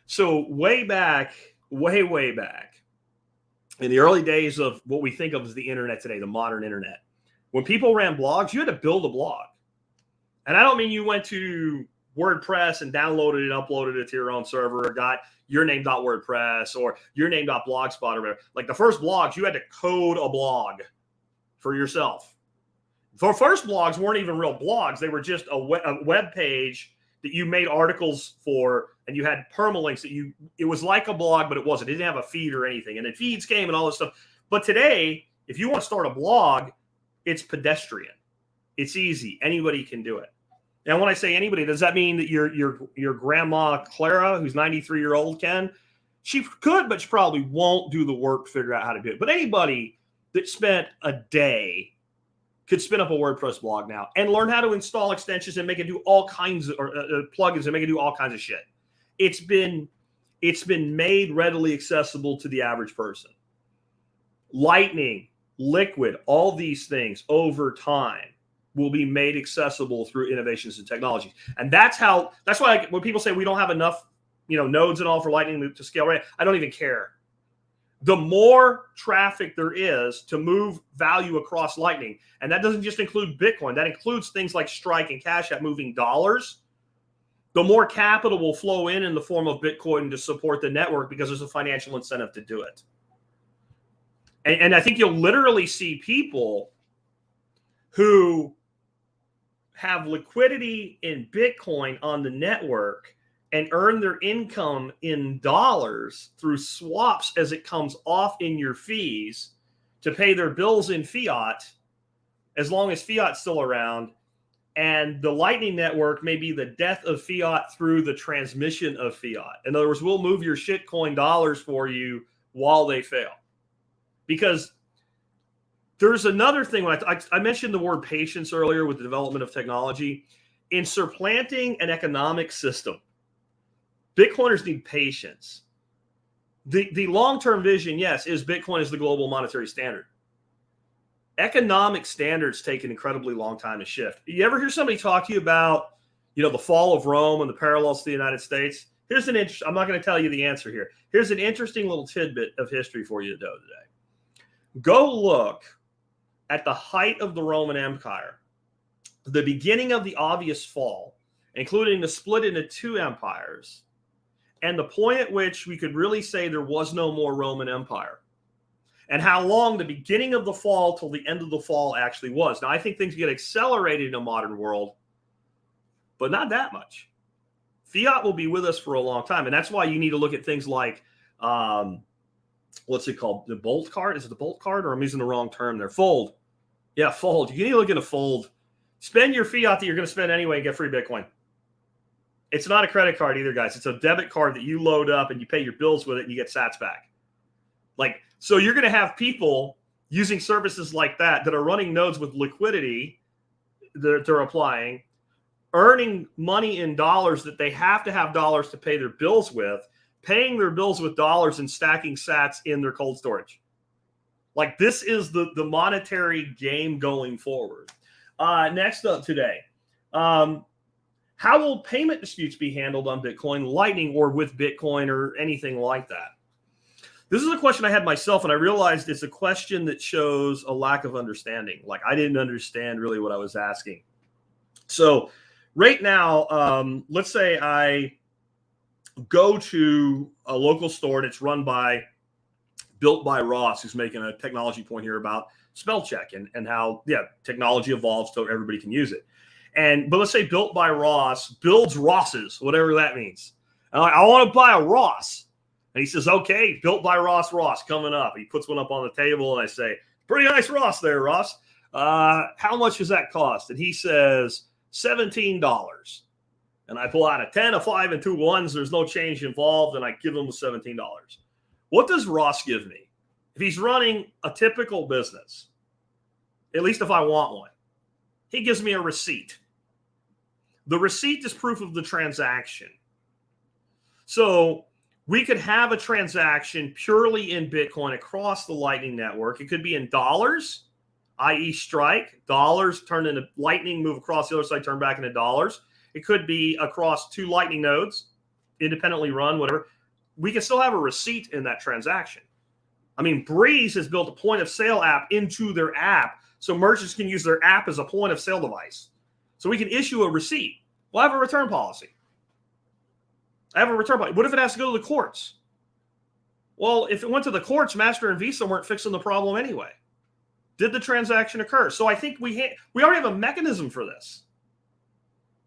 A: So way back, way back, in the early days of what we think of as the internet today, the modern internet, when people ran blogs, you had to build a blog. And I don't mean you went to WordPress and downloaded it, uploaded it to your own server, or got yourname.wordpress or yourname.blogspot or whatever. Like the first blogs, you had to code a blog for yourself. The first blogs weren't even real blogs. They were just a web page that you made articles for, and you had permalinks that it was like a blog, but it wasn't. It didn't have a feed or anything. And then feeds came and all this stuff. But today, if you want to start a blog, it's pedestrian. It's easy. Anybody can do it. Now, when I say anybody, does that mean that your grandma Clara, who's 93-year-old, can? She could, but she probably won't do the work to figure out how to do it. But anybody that spent a day could spin up a WordPress blog now and learn how to install extensions and make it do all kinds of plugins and make it do all kinds of shit. It's been made readily accessible to the average person. Lightning, Liquid, all these things over time will be made accessible through innovations in technology. And that's why when people say we don't have enough, nodes and all for Lightning to scale, right? I don't even care. The more traffic there is to move value across Lightning, and that doesn't just include Bitcoin, that includes things like Strike and Cash App moving dollars, the more capital will flow in the form of Bitcoin to support the network because there's a financial incentive to do it. And I think you'll literally see people who have liquidity in Bitcoin on the network and earn their income in dollars through swaps as it comes off in your fees to pay their bills in fiat, as long as fiat's still around. And the Lightning Network may be the death of fiat through the transmission of fiat. In other words, we'll move your shitcoin dollars for you while they fail. Because there's another thing. When I mentioned the word patience earlier with the development of technology. In supplanting an economic system, Bitcoiners need patience. The long-term vision, yes, is Bitcoin is the global monetary standard. Economic standards take an incredibly long time to shift. You ever hear somebody talk to you about, the fall of Rome and the parallels to the United States? Here's an interesting, I'm not going to tell you the answer here. Here's an interesting little tidbit of history for you to know today. Go look at the height of the Roman Empire, the beginning of the obvious fall, including the split into two empires, and the point at which we could really say there was no more Roman Empire. And how long the beginning of the fall till the end of the fall actually was. Now, I think things get accelerated in a modern world, but not that much. Fiat will be with us for a long time. And that's why you need to look at things like, what's it called? The Bolt card? Is it the Bolt card? Or I'm using the wrong term there. Fold. Yeah, Fold. You need to look at a Fold. Spend your fiat that you're going to spend anyway and get free Bitcoin. It's not a credit card either, guys. It's a debit card that you load up and you pay your bills with it and you get sats back. So you're going to have people using services like that are running nodes with liquidity that they're applying, earning money in dollars that they have to have dollars to pay their bills with, paying their bills with dollars and stacking sats in their cold storage. This is the monetary game going forward. Next up today, how will payment disputes be handled on Bitcoin, Lightning, or with Bitcoin or anything like that? This is a question I had myself, and I realized it's a question that shows a lack of understanding. I didn't understand really what I was asking. So right now, let's say I go to a local store and it's run by, built by Ross, who's making a technology point here about spell check and how, technology evolves so everybody can use it. But let's say built by Ross builds Rosses, whatever that means. And I want to buy a Ross. And he says, okay, built by Ross coming up. He puts one up on the table and I say, pretty nice Ross there, Ross. How much does that cost? And he says, $17. And I pull out a 10, a 5, and 2 ones. There's no change involved. And I give him the $17. What does Ross give me? If he's running a typical business, at least if I want one, he gives me a receipt. The receipt is proof of the transaction. So we could have a transaction purely in Bitcoin across the Lightning Network. It could be in dollars, i.e. Strike, dollars turn into Lightning, move across the other side, turn back into dollars. It could be across 2 Lightning nodes, independently run, whatever. We can still have a receipt in that transaction. I mean, Breeze has built a point of sale app into their app so merchants can use their app as a point of sale device. So we can issue a receipt. We'll have a return policy. I have a return policy. What if it has to go to the courts? Well, if it went to the courts, Master and Visa weren't fixing the problem anyway. Did the transaction occur? So I think we already have a mechanism for this.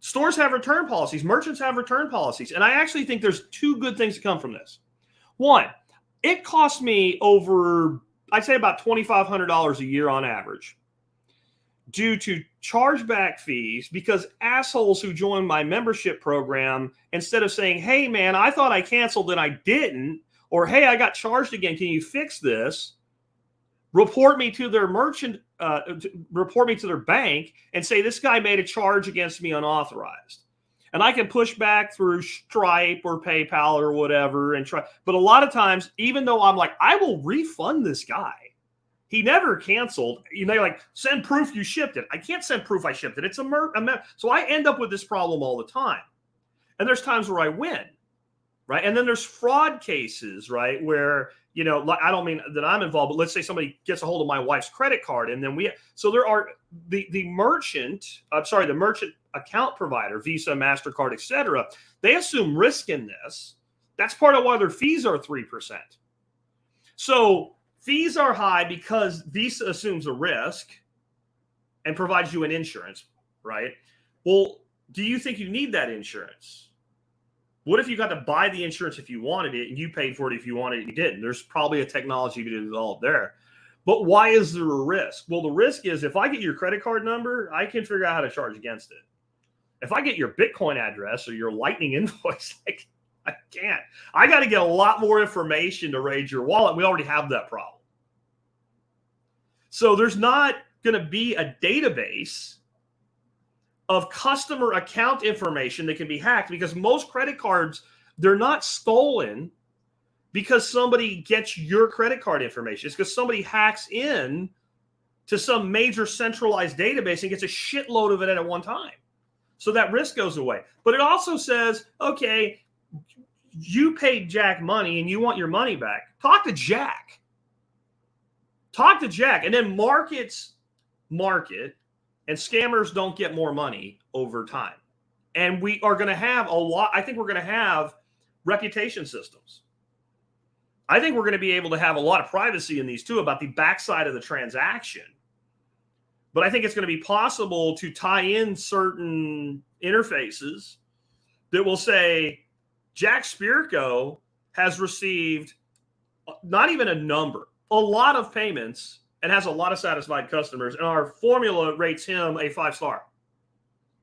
A: Stores have return policies. Merchants have return policies. And I actually think there's 2 good things to come from this. One, it cost me over, I'd say about $2,500 a year on average due to chargeback fees because assholes who join my membership program, instead of saying, hey, man, I thought I canceled and I didn't, or hey, I got charged again, can you fix this? Report me to their report me to their bank and say this guy made a charge against me unauthorized. And I can push back through Stripe or PayPal or whatever and try. But a lot of times, even though I'm like, I will refund this guy. He never canceled. Send proof you shipped it. I can't send proof I shipped it. It's so I end up with this problem all the time. And there's times where I win. right? And then there's fraud cases, right, where, you know, like, I don't mean that I'm involved, but let's say somebody gets a hold of my wife's credit card, and then so there are the merchant account provider, Visa, MasterCard, etc. They assume risk in this. That's part of why their fees are 3%. So fees are high because Visa assumes a risk and provides you an insurance, right? Well, do you think you need that insurance? What if you got to buy the insurance if you wanted it, and you paid for it if you wanted it and you didn't? There's probably a technology to develop there. But why is there a risk? Well, the risk is if I get your credit card number, I can figure out how to charge against it. If I get your Bitcoin address or your Lightning invoice, I can't. I got to get a lot more information to raid your wallet. We already have that problem. So there's not going to be a database of customer account information that can be hacked, because most credit cards, they're not stolen because somebody gets your credit card information. It's because somebody hacks in to some major centralized database and gets a shitload of it at one time. So that risk goes away. But it also says, okay, you paid Jack money and you want your money back. Talk to Jack. Talk to Jack. And then markets market, and scammers don't get more money over time. And we are going to have I think we're going to have reputation systems. I think we're going to be able to have a lot of privacy in these too about the backside of the transaction. But I think it's going to be possible to tie in certain interfaces that will say, Jack Spirko has received not even a number, a lot of payments, and has a lot of satisfied customers, and our formula rates him a 5-star.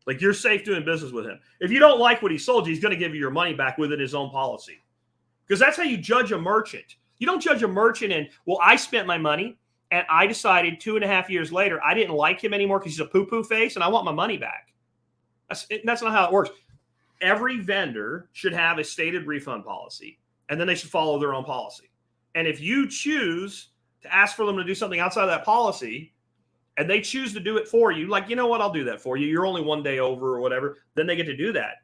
A: Like, you're safe doing business with him. If you don't like what he sold you, he's going to give you your money back within his own policy. Because that's how you judge a merchant. You don't judge a merchant and, well, I spent my money, and I decided 2.5 years later I didn't like him anymore because he's a poo-poo face, and I want my money back. That's not how it works. Every vendor should have a stated refund policy, and then they should follow their own policy. And if you choose to ask for them to do something outside of that policy, and they choose to do it for you, like, you know what, I'll do that for you. You're only one day over or whatever. Then they get to do that.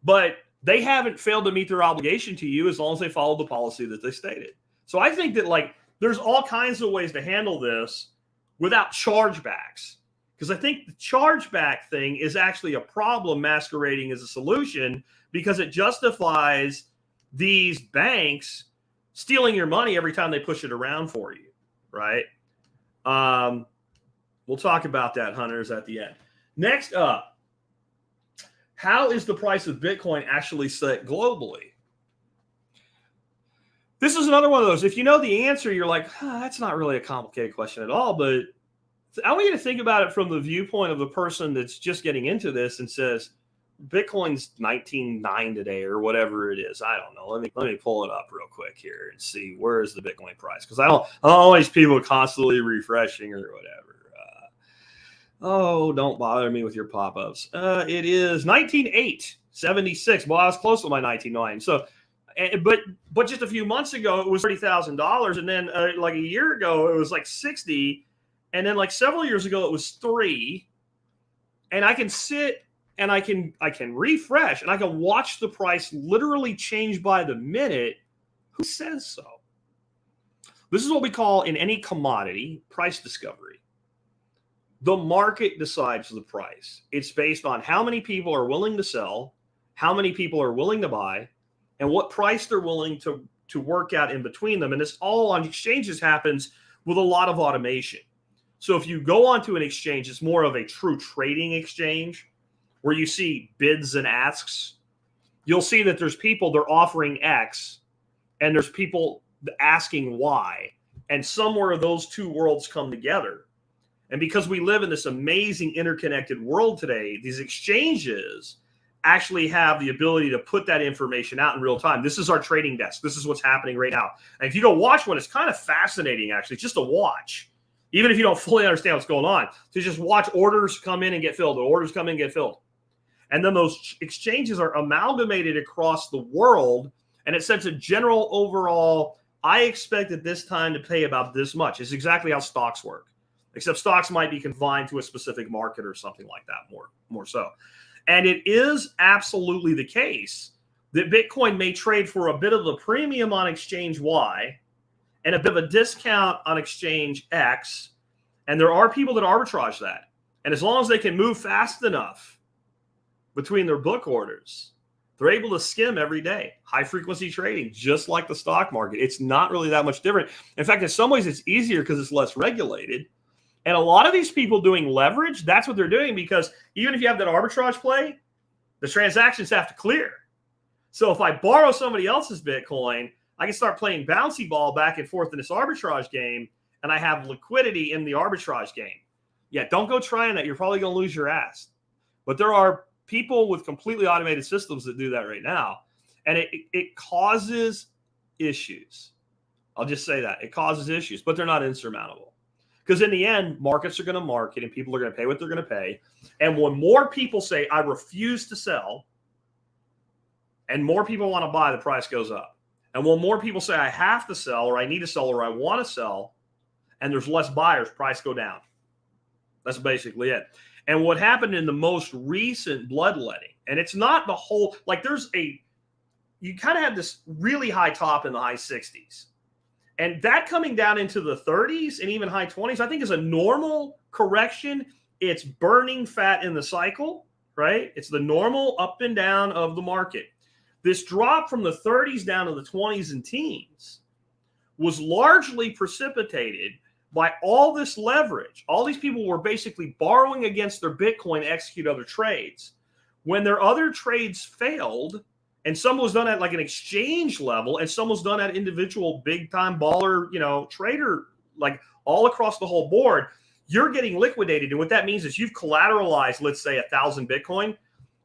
A: But they haven't failed to meet their obligation to you as long as they follow the policy that they stated. So I think that, like, there's all kinds of ways to handle this without chargebacks. Because I think the chargeback thing is actually a problem masquerading as a solution, because it justifies these banks stealing your money every time they push it around for you, right? We'll talk about that, hunters, at the end. Next up, how is the price of Bitcoin actually set globally? This is another one of those. If you know the answer, you're like, that's not really a complicated question at all. But I want you to think about it from the viewpoint of the person that's just getting into this and says, Bitcoin's 19.9 today or whatever it is. I don't know. Let me pull it up real quick here and see where is the Bitcoin price, because I don't always people constantly refreshing or whatever. Don't bother me with your pop-ups. It is 19.876. Well, I was close to my 19.9. So, but just a few months ago it was $30,000, and then like a year ago it was like 60, and then like several years ago it was 3. And I can sit and I can refresh, and I can watch the price literally change by the minute. Who says so? This is what we call, in any commodity, price discovery. The market decides the price. It's based on how many people are willing to sell, how many people are willing to buy, and what price they're willing to work out in between them. And this all on exchanges happens with a lot of automation. So if you go onto an exchange, it's more of a true trading exchange, where you see bids and asks. You'll see that there's people, they're offering X, and there's people asking Y. And somewhere those two worlds come together. And because we live in this amazing interconnected world today, these exchanges actually have the ability to put that information out in real time. This is our trading desk. This is what's happening right now. And if you go watch one, it's kind of fascinating, actually, just to watch. Even if you don't fully understand what's going on, to just watch orders come in and get filled, orders come in and get filled. And then those exchanges are amalgamated across the world, and it sets a general overall, I expect at this time to pay about this much. It's exactly how stocks work, except stocks might be confined to a specific market or something like that more so. And it is absolutely the case that Bitcoin may trade for a bit of a premium on exchange Y and a bit of a discount on exchange X. And there are people that arbitrage that. And as long as they can move fast enough between their book orders, they're able to skim every day. High frequency trading, just like the stock market. It's not really that much different. In fact, in some ways, it's easier because it's less regulated. And a lot of these people doing leverage, that's what they're doing, because even if you have that arbitrage play, the transactions have to clear. So if I borrow somebody else's Bitcoin, I can start playing bouncy ball back and forth in this arbitrage game, and I have liquidity in the arbitrage game. Yeah, don't go trying that. You're probably going to lose your ass. But there are people with completely automated systems that do that right now, and it causes issues. I'll just say that. It causes issues, but they're not insurmountable. Because in the end, markets are going to market, and people are going to pay what they're going to pay. And when more people say, I refuse to sell, and more people want to buy, the price goes up. And when more people say I have to sell, or I need to sell, or I want to sell, and there's less buyers, price go down. That's basically it. And what happened in the most recent bloodletting, and it's not the whole, like you kind of had this really high top in the high 60s. And that coming down into the 30s and even high 20s, I think is a normal correction. It's burning fat in the cycle, right? It's the normal up and down of the market. This drop from the 30s down to the 20s and teens was largely precipitated by all this leverage. All these people were basically borrowing against their Bitcoin to execute other trades. When their other trades failed, and some was done at like an exchange level, and some was done at individual big-time baller, trader, like all across the whole board, you're getting liquidated. And what that means is you've collateralized, let's say, 1,000 Bitcoin.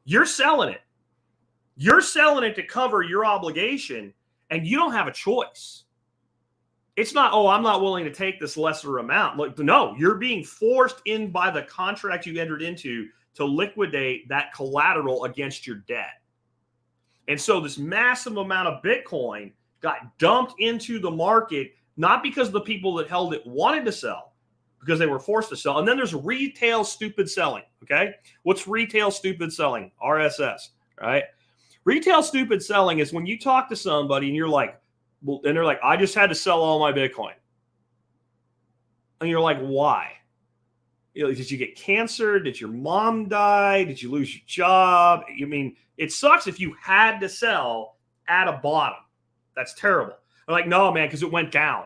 A: You're selling it. You're selling it to cover your obligation, and you don't have a choice. It's not, I'm not willing to take this lesser amount. Look, no, you're being forced in by the contract you entered into to liquidate that collateral against your debt. And so this massive amount of Bitcoin got dumped into the market, not because the people that held it wanted to sell, because they were forced to sell. And then there's retail stupid selling, okay? What's retail stupid selling? RSS, right? Retail stupid selling is when you talk to somebody and you're like, well, and they're like, I just had to sell all my Bitcoin. And you're like, why? Did you get cancer? Did your mom die? Did you lose your job? I mean, it sucks if you had to sell at a bottom. That's terrible. They're like, no, man, because it went down.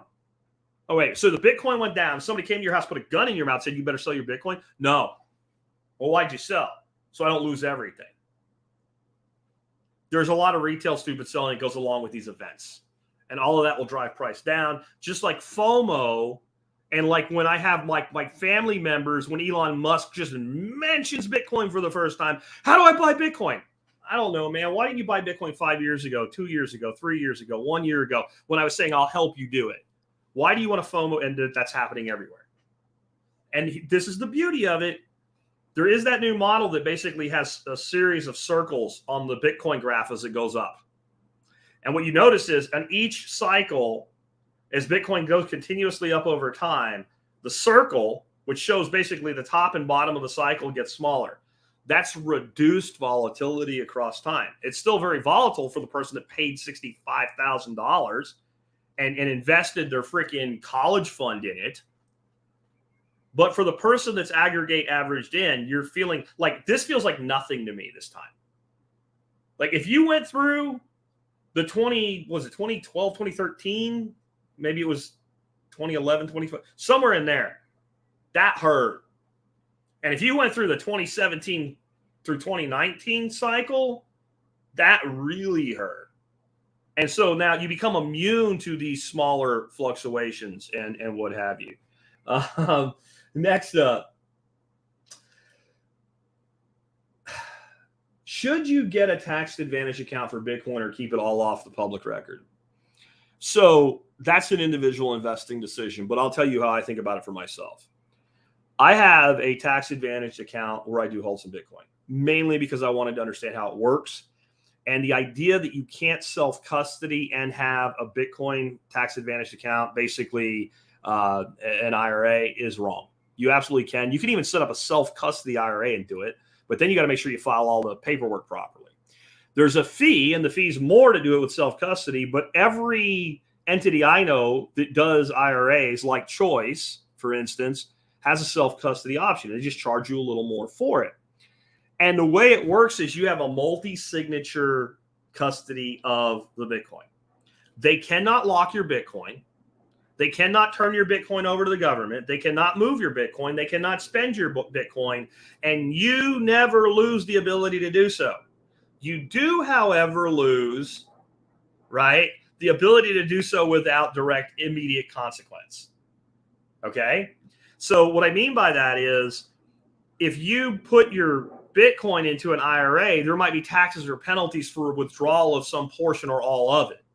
A: Oh, wait. So the Bitcoin went down. Somebody came to your house, put a gun in your mouth, said, you better sell your Bitcoin? No. Well, why'd you sell? So I don't lose everything. There's a lot of retail stupid selling that goes along with these events. And all of that will drive price down. Just like FOMO. And like when I have my family members, when Elon Musk just mentions Bitcoin for the first time, how do I buy Bitcoin? I don't know, man. Why didn't you buy Bitcoin 5 years ago, 2 years ago, 3 years ago, 1 year ago, when I was saying I'll help you do it? Why do you want to FOMO? And that's happening everywhere. And this is the beauty of it. There is that new model that basically has a series of circles on the Bitcoin graph as it goes up. And what you notice is on each cycle, as Bitcoin goes continuously up over time, the circle, which shows basically the top and bottom of the cycle, gets smaller. That's reduced volatility across time. It's still very volatile for the person that paid $65,000 and invested their freaking college fund in it. But for the person that's aggregate averaged in, you're feeling like this feels like nothing to me this time. Like if you went through the 2012, 2013, maybe it was 2011, 2012, somewhere in there, that hurt. And if you went through the 2017 through 2019 cycle, that really hurt. And so now you become immune to these smaller fluctuations and what have you. Next up, should you get a tax advantage account for Bitcoin or keep it all off the public record? So that's an individual investing decision, but I'll tell you how I think about it for myself. I have a tax advantage account where I do hold some Bitcoin, mainly because I wanted to understand how it works. And the idea that you can't self-custody and have a Bitcoin tax advantage account, basically an IRA, is wrong. You absolutely can. You can even set up a self-custody IRA and do it, but then you got to make sure you file all the paperwork properly. There's a fee, and the fee's more to do it with self-custody, but every entity I know that does IRAs, like Choice, for instance, has a self-custody option. They just charge you a little more for it. And the way it works is you have a multi-signature custody of the Bitcoin. They cannot lock your Bitcoin. They cannot turn your Bitcoin over to the government. They cannot move your Bitcoin. They cannot spend your Bitcoin. And you never lose the ability to do so. You do, however, lose, right, the ability to do so without direct, immediate consequence. Okay? So what I mean by that is if you put your Bitcoin into an IRA, there might be taxes or penalties for withdrawal of some portion or all of it.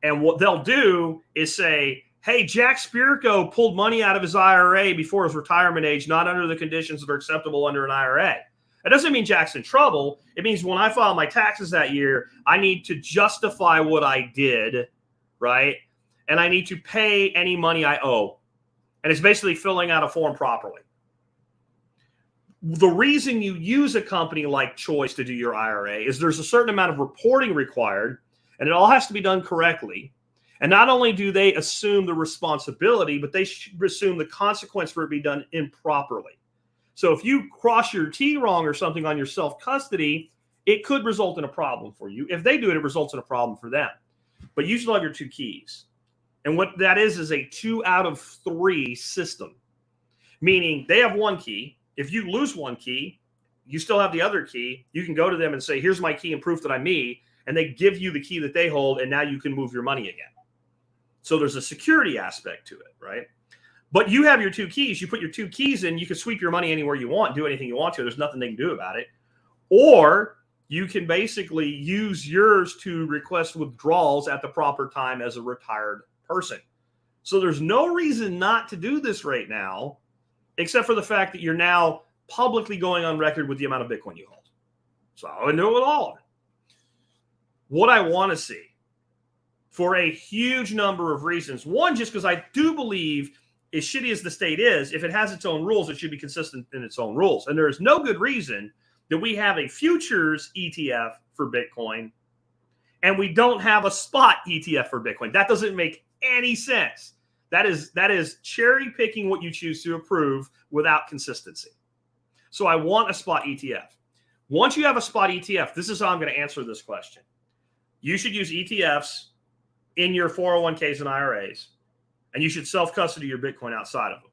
A: And what they'll do is say, hey, Jack Spirko pulled money out of his IRA before his retirement age, not under the conditions that are acceptable under an IRA. That doesn't mean Jack's in trouble. It means when I file my taxes that year, I need to justify what I did, right? And I need to pay any money I owe. And it's basically filling out a form properly. The reason you use a company like Choice to do your IRA is there's a certain amount of reporting required, and it all has to be done correctly. And not only do they assume the responsibility, but they assume the consequence for it be done improperly. So if you cross your T wrong or something on your self-custody, it could result in a problem for you. If they do it, it results in a problem for them. But you still have your 2 keys. And what that is a 2 out of 3 system, meaning they have 1 key. If you lose 1 key, you still have the other key. You can go to them and say, here's my key and proof that I'm me. And they give you the key that they hold, and now you can move your money again. So there's a security aspect to it, right? But you have your 2 keys. You put your 2 keys in, you can sweep your money anywhere you want, do anything you want to. There's nothing they can do about it. Or you can basically use yours to request withdrawals at the proper time as a retired person. So there's no reason not to do this right now, except for the fact that you're now publicly going on record with the amount of Bitcoin you hold. So I would know it all of it. What I want to see, for a huge number of reasons. One, just because I do believe, as shitty as the state is, if it has its own rules, it should be consistent in its own rules. And there is no good reason that we have a futures ETF for Bitcoin and we don't have a spot ETF for Bitcoin. That doesn't make any sense. That is cherry picking what you choose to approve without consistency. So I want a spot ETF. Once you have a spot ETF, this is how I'm going to answer this question. You should use ETFs in your 401ks and IRAs, and you should self-custody your Bitcoin outside of them.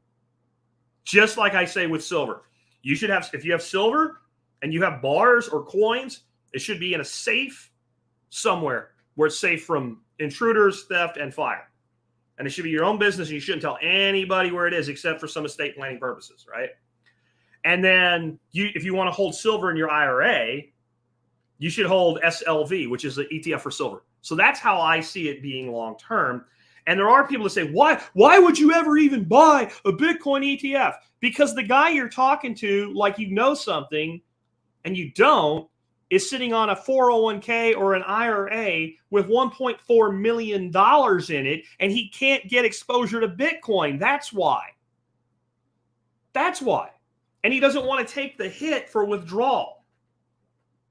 A: Just like I say with silver. You should have, if you have silver and you have bars or coins, it should be in a safe somewhere where it's safe from intruders, theft, and fire. And it should be your own business, and you shouldn't tell anybody where it is except for some estate planning purposes, right? And then if you want to hold silver in your IRA, you should hold SLV, which is the ETF for silver. So that's how I see it being long-term. And there are people that say, why would you ever even buy a Bitcoin ETF? Because the guy you're talking to, like you know something and you don't, is sitting on a 401k or an IRA with $1.4 million in it, and he can't get exposure to Bitcoin. That's why. That's why. And he doesn't want to take the hit for withdrawal.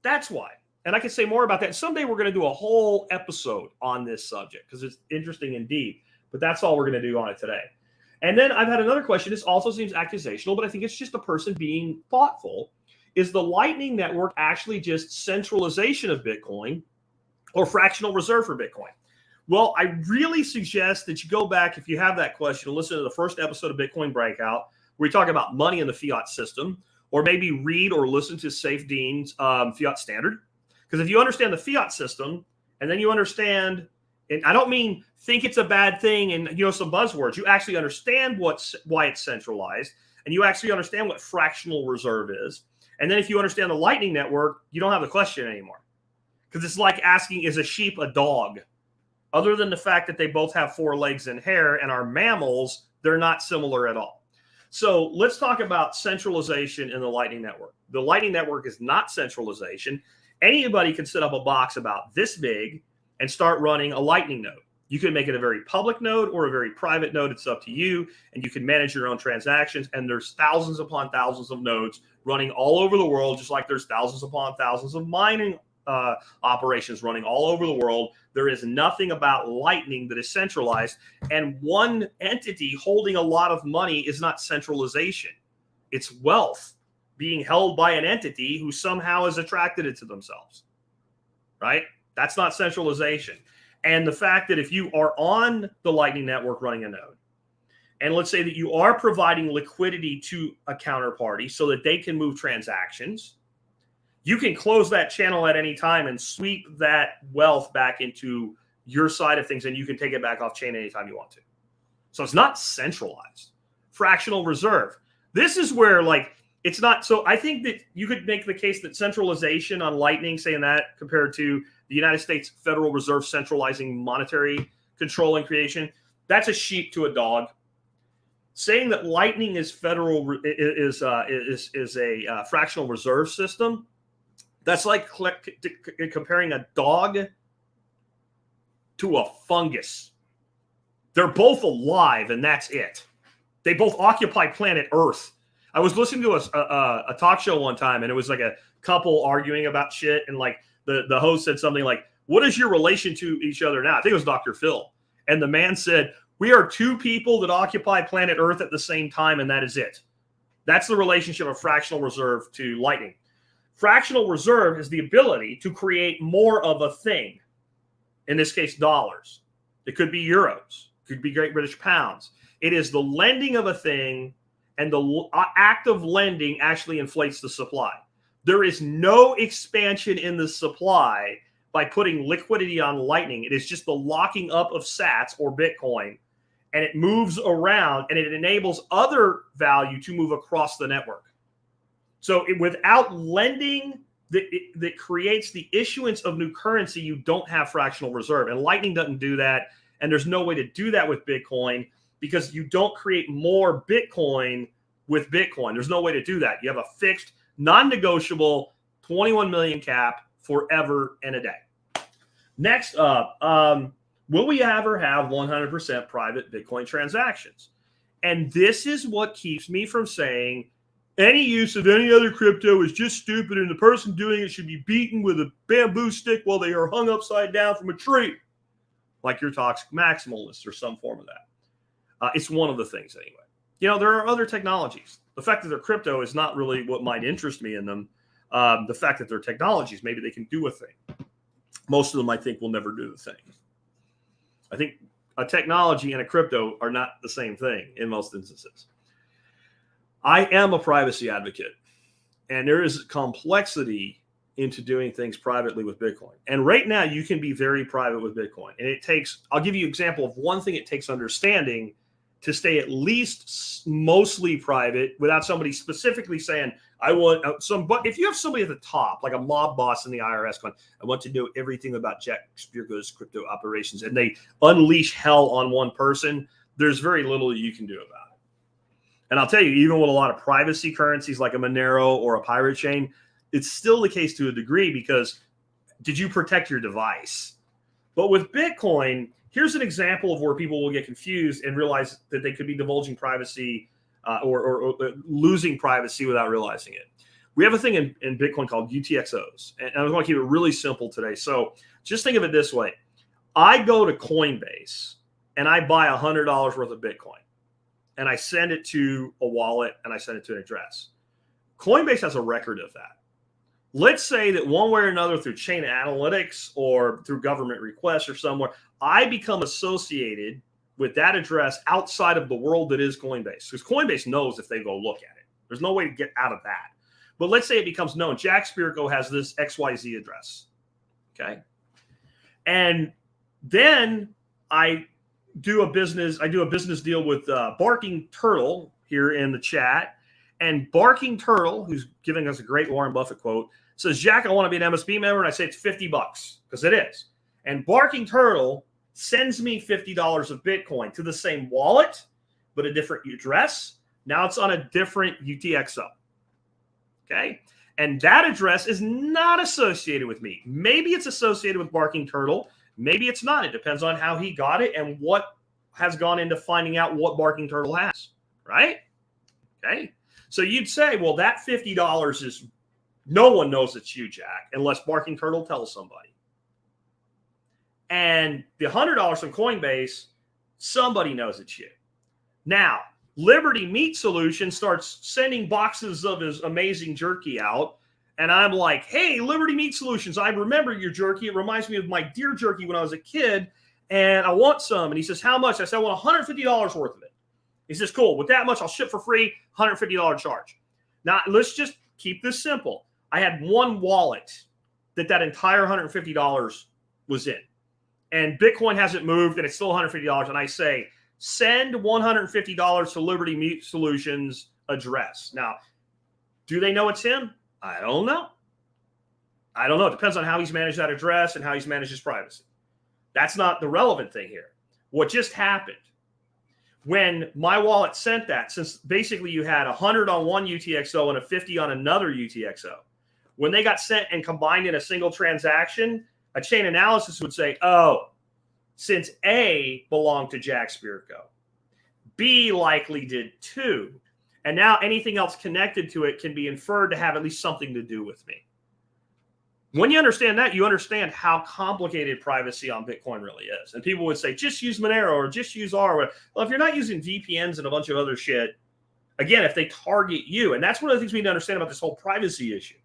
A: That's why. And I can say more about that. Someday we're going to do a whole episode on this subject because it's interesting indeed. But that's all we're going to do on it today. And then I've had another question. This also seems accusational, but I think it's just a person being thoughtful. Is the Lightning Network actually just centralization of Bitcoin or fractional reserve for Bitcoin? Well, I really suggest that you go back, if you have that question, and listen to the first episode of Bitcoin Breakout, where we talk about money in the fiat system, or maybe read or listen to Safe Dean's Fiat Standard. Because if you understand the fiat system, and then you understand, and I don't mean think it's a bad thing and some buzzwords. You actually understand why it's centralized, and you actually understand what fractional reserve is. And then if you understand the Lightning Network, you don't have the question anymore. Because it's like asking, is a sheep a dog? Other than the fact that they both have 4 legs and hair and are mammals, they're not similar at all. So let's talk about centralization in the Lightning Network. The Lightning Network is not centralization. Anybody can set up a box about this big and start running a Lightning node. You can make it a very public node or a very private node. It's up to you, and you can manage your own transactions. And there's thousands upon thousands of nodes running all over the world, just like there's thousands upon thousands of mining operations running all over the world. There is nothing about Lightning that is centralized. And one entity holding a lot of money is not centralization. It's wealth being held by an entity who somehow has attracted it to themselves, right? That's not centralization. And the fact that if you are on the Lightning Network running a node, and let's say that you are providing liquidity to a counterparty so that they can move transactions, you can close that channel at any time and sweep that wealth back into your side of things, and you can take it back off chain anytime you want to. So it's not centralized. Fractional reserve. This is where, like, it's not. So I think that you could make the case that centralization on Lightning, saying that compared to the United States Federal Reserve centralizing monetary control and creation, that's a sheep to a dog. Saying that Lightning is a fractional reserve system, that's like comparing a dog to a fungus. They're both alive, and that's it. They both occupy planet Earth. I was listening to a talk show one time, and it was like a couple arguing about shit, and like the host said something like, "What is your relation to each other now?" I think it was Dr. Phil. And the man said, "We are two people that occupy planet Earth at the same time, and that is it." That's the relationship of fractional reserve to Lightning. Fractional reserve is the ability to create more of a thing. In this case, dollars. It could be euros. It could be Great British pounds. It is the lending of a thing, and the act of lending actually inflates the supply. There is no expansion in the supply by putting liquidity on Lightning. It is just the locking up of sats or Bitcoin, and it moves around, and it enables other value to move across the network. So without lending that creates the issuance of new currency, you don't have fractional reserve. And Lightning doesn't do that, and there's no way to do that with Bitcoin because you don't create more Bitcoin with Bitcoin. There's no way to do that. You have a fixed, non-negotiable 21 million cap forever and a day. Next up, will we ever have 100% private Bitcoin transactions? And this is what keeps me from saying any use of any other crypto is just stupid, and the person doing it should be beaten with a bamboo stick while they are hung upside down from a tree, like your toxic maximalists or some form of that. It's one of the things anyway. You know, there are other technologies. The fact that they're crypto is not really what might interest me in them. The fact that they're technologies, maybe they can do a thing. Most of them, I think, will never do the thing. I think a technology and a crypto are not the same thing in most instances. I am a privacy advocate, and there is complexity into doing things privately with Bitcoin. And right now, you can be very private with Bitcoin. And it takes, I'll give you an example of one thing it takes understanding to stay at least mostly private without somebody specifically saying, I want some, but if you have somebody at the top, like a mob boss in the IRS going, I want to know everything about Jack Spirko's crypto operations, and they unleash hell on one person, there's very little you can do about it. And I'll tell you, even with a lot of privacy currencies like a Monero or a Pirate Chain, it's still the case to a degree because did you protect your device? But with Bitcoin, here's an example of where people will get confused and realize that they could be divulging privacy or losing privacy without realizing it. We have a thing in Bitcoin called UTXOs, and I want to keep it really simple today. So just think of it this way. I go to Coinbase and I buy $100 worth of Bitcoin, and I send it to a wallet and I send it to an address. Coinbase has a record of that. Let's say that one way or another through chain analytics or through government requests or somewhere, I become associated with that address outside of the world that is Coinbase. Because Coinbase knows if they go look at it. There's no way to get out of that. But let's say it becomes known. Jack Spirko has this XYZ address. Okay. And then I do a business deal with Barking Turtle here in the chat. And Barking Turtle, who's giving us a great Warren Buffett quote, says, Jack, I want to be an MSB member. And I say it's $50 because it is. And Barking Turtle sends me $50 of Bitcoin to the same wallet, but a different address. Now it's on a different UTXO. Okay. And that address is not associated with me. Maybe it's associated with Barking Turtle. Maybe it's not. It depends on how he got it and what has gone into finding out what Barking Turtle has. Right. Okay. So you'd say, well, that $50 is No one knows it's you, Jack, unless Barking Turtle tells somebody. And the $100 from Coinbase, somebody knows it's you. Now, Liberty Meat Solution starts sending boxes of his amazing jerky out. And I'm like, hey, Liberty Meat Solutions, I remember your jerky. It reminds me of my deer jerky when I was a kid. And I want some. And he says, how much? I said, I want $150 worth of it. He says, cool. With that much, I'll ship for free, $150 charge. Now, let's just keep this simple. I had one wallet that entire $150 was in. And Bitcoin hasn't moved, and it's still $150. And I say, send $150 to Liberty Meat Solutions address. Now, do they know it's him? I don't know. I don't know. It depends on how he's managed that address and how he's managed his privacy. That's not the relevant thing here. What just happened when my wallet sent that, since basically you had 100 on one UTXO and a 50 on another UTXO, when they got sent and combined in a single transaction, a chain analysis would say, oh, since A belonged to Jack Spirko, B likely did too, and now anything else connected to it can be inferred to have at least something to do with me. When you understand that, you understand how complicated privacy on Bitcoin really is. And people would say, just use Monero or just use R. Well, if you're not using VPNs and a bunch of other shit, again, if they target you, and that's one of the things we need to understand about this whole privacy issue.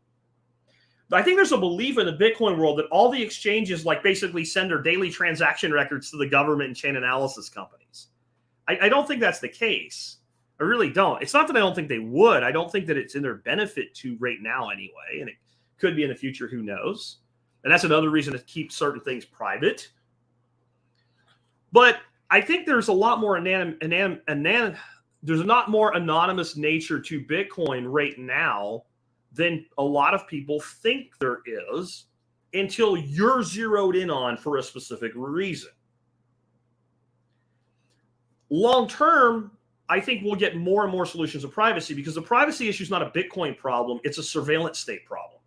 A: But I think there's a belief in the Bitcoin world that all the exchanges like basically send their daily transaction records to the government and chain analysis companies. I don't think that's the case. I really don't. It's not that I don't think they would. I don't think that it's in their benefit to right now anyway. And it could be in the future, who knows? And that's another reason to keep certain things private. But I think there's a lot more there's a lot more anonymous nature to Bitcoin right now than a lot of people think there is until you're zeroed in on for a specific reason. Long term, I think we'll get more and more solutions of privacy because the privacy issue is not a Bitcoin problem. It's a surveillance state problem.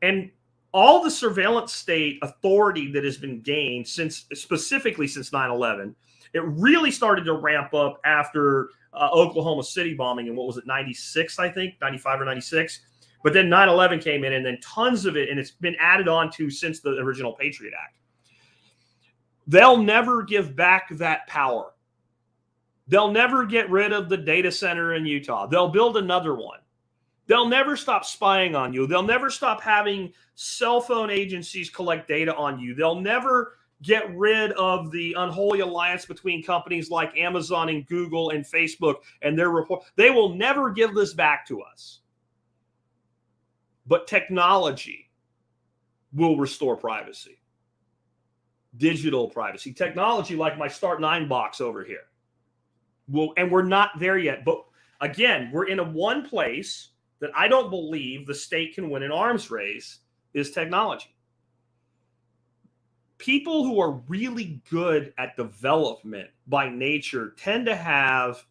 A: And all the surveillance state authority that has been gained specifically since 9/11, it really started to ramp up after Oklahoma City bombing in, what was it, 96, I think, 95 or 96. But then 9/11 came in and then tons of it, and it's been added on to since the original Patriot Act. They'll never give back that power. They'll never get rid of the data center in Utah. They'll build another one. They'll never stop spying on you. They'll never stop having cell phone agencies collect data on you. They'll never get rid of the unholy alliance between companies like Amazon and Google and Facebook and their report. They will never give this back to us. But technology will restore privacy. Digital privacy. Technology like my Start 9 box over here. And we're not there yet. But again, we're in one place that I don't believe the state can win an arms race is technology. People who are really good at development by nature tend to have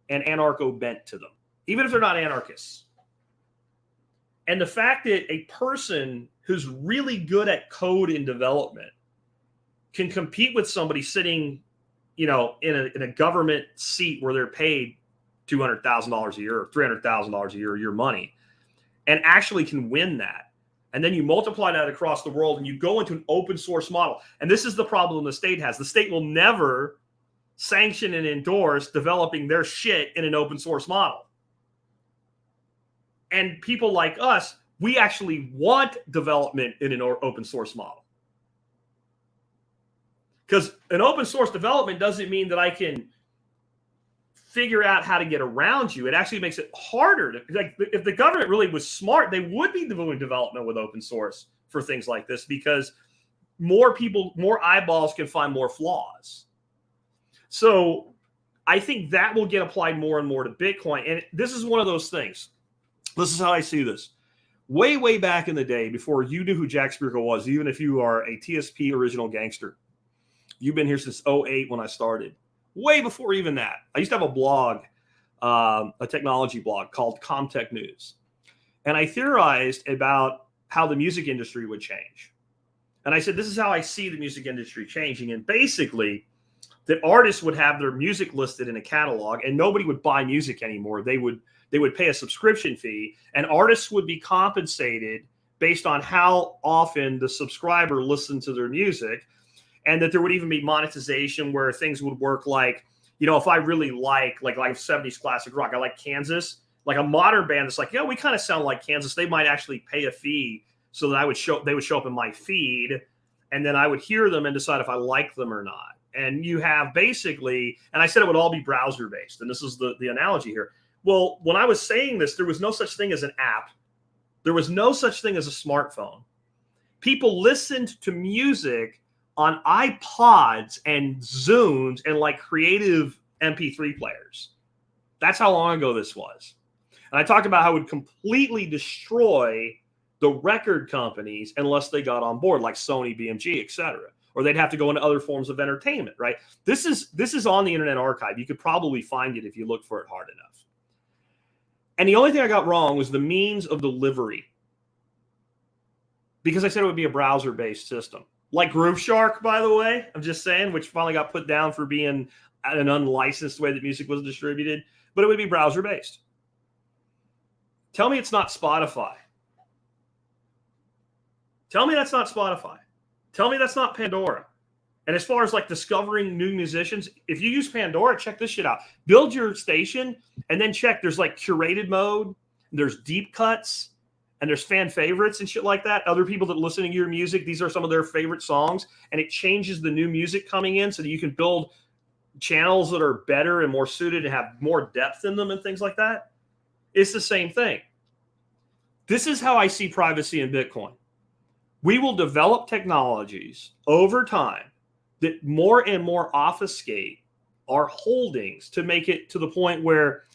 A: an anarcho bent to them, even if they're not anarchists. And the fact that a person who's really good at code and development can compete with somebody sitting, in a government seat where they're paid $200,000 a year or $300,000 a year of your money and actually can win that. And then you multiply that across the world and you go into an open source model. And this is the problem the state has. The state will never sanction and endorse developing their shit in an open source model. And people like us, we actually want development in an open source model. Because an open source development doesn't mean that I can figure out how to get around you. It actually makes it harder. If the government really was smart, they would be doing development with open source for things like this because more people, more eyeballs can find more flaws. So I think that will get applied more and more to Bitcoin. And this is one of those things. This is how I see this. Way, way back in the day, before you knew who Jack Spirko was, even if you are a TSP original gangster, you've been here since 2008 when I started. Way before even that. I used to have a blog, a technology blog called Comtech News. And I theorized about how the music industry would change. And I said, this is how I see the music industry changing. And basically, that artists would have their music listed in a catalog and nobody would buy music anymore. They would They would pay a subscription fee, and artists would be compensated based on how often the subscriber listened to their music, and that there would even be monetization where things would work like, if I really like 70s classic rock, I like Kansas, like a modern band that's like, we kind of sound like Kansas. They might actually pay a fee so that they would show up in my feed, and then I would hear them and decide if I like them or not. And you have basically, and I said it would all be browser based, and this is the analogy here. Well, when I was saying this, there was no such thing as an app. There was no such thing as a smartphone. People listened to music on iPods and Zunes and like creative MP3 players. That's how long ago this was. And I talked about how it would completely destroy the record companies unless they got on board, like Sony, BMG, etc. Or they'd have to go into other forms of entertainment, right? This is on the Internet Archive. You could probably find it if you look for it hard enough. And the only thing I got wrong was the means of delivery, because I said it would be a browser-based system. Like Groove Shark, by the way, I'm just saying, which finally got put down for being an unlicensed way that music was distributed, but it would be browser-based. Tell me it's not Spotify. Tell me that's not Spotify. Tell me that's not Pandora. And as far as like discovering new musicians, if you use Pandora, check this shit out. Build your station and then check. There's like curated mode, there's deep cuts, and there's fan favorites and shit like that. Other people that listen to your music, these are some of their favorite songs, and it changes the new music coming in so that you can build channels that are better and more suited and have more depth in them and things like that. It's the same thing. This is how I see privacy in Bitcoin. We will develop technologies over time that more and more obfuscate our holdings to make it to the point where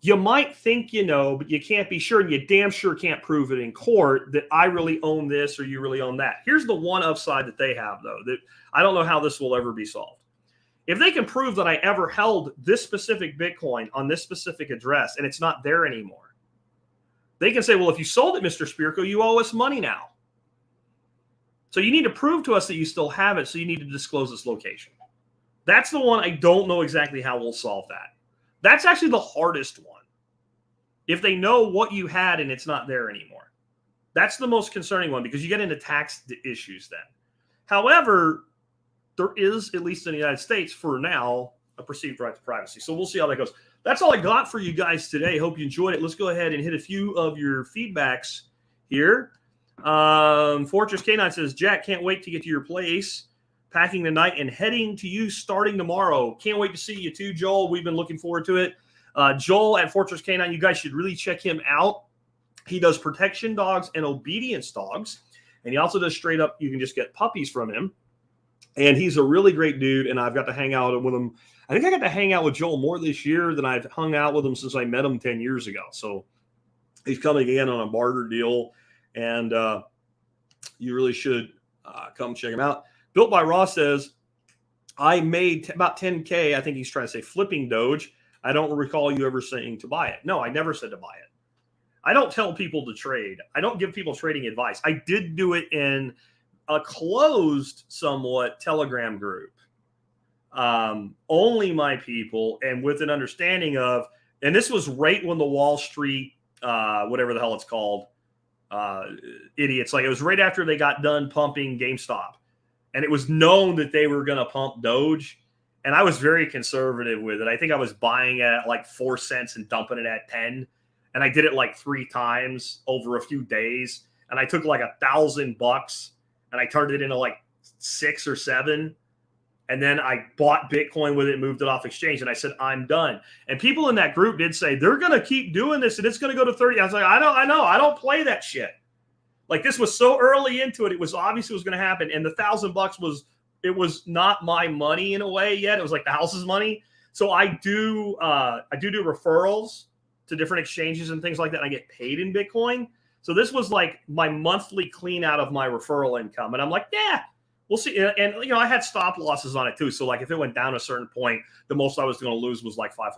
A: you might think you know, but you can't be sure, and you damn sure can't prove it in court that I really own this or you really own that. Here's the one upside that they have, though, that I don't know how this will ever be solved. If they can prove that I ever held this specific Bitcoin on this specific address and it's not there anymore, they can say, well, if you sold it, Mr. Spirko, you owe us money now. So you need to prove to us that you still have it, so you need to disclose its location. That's the one I don't know exactly how we'll solve that. That's actually the hardest one. If they know what you had and it's not there anymore. That's the most concerning one, because you get into tax issues then. However, there is, at least in the United States for now, a perceived right to privacy. So we'll see how that goes. That's all I got for you guys today. Hope you enjoyed it. Let's go ahead and hit a few of your feedbacks here. Fortress K9 says, Jack, can't wait to get to your place, packing tonight and heading to you starting tomorrow. Can't wait to see you too, Joel. We've been looking forward to it. Joel at Fortress K9, you guys should really check him out. He does protection dogs and obedience dogs, and he also does straight up, you can just get puppies from him. And he's a really great dude, and I've got to hang out with him. I think I got to hang out with Joel more this year than I've hung out with him since I met him 10 years ago. So he's coming in on a barter deal. And you really should come check him out. Built by Ross says, I made about 10K. I think he's trying to say flipping Doge. I don't recall you ever saying to buy it. No, I never said to buy it. I don't tell people to trade. I don't give people trading advice. I did do it in a closed, somewhat Telegram group. Only my people, and with an understanding of, and this was right when the Wall Street, whatever the hell it's called, idiots. Like, it was right after they got done pumping GameStop, and it was known that they were going to pump Doge, and I was very conservative with it. I think I was buying at like 4 cents and dumping it at 10, and I did it like 3 times over a few days, and I took like $1,000 and I turned it into like 6 or 7. And then I bought Bitcoin with it, moved it off exchange, and I said, I'm done. And people in that group did say, they're going to keep doing this, and it's going to go to 30. I was like, I know. I don't play that shit. Like, this was so early into it. It was obvious it was going to happen. And the $1,000 was not my money in a way yet. It was like the house's money. So I do referrals to different exchanges and things like that. And I get paid in Bitcoin. So this was like my monthly clean out of my referral income. And I'm like, yeah. We'll see. And, I had stop losses on it too. So like if it went down a certain point, the most I was going to lose was like $500.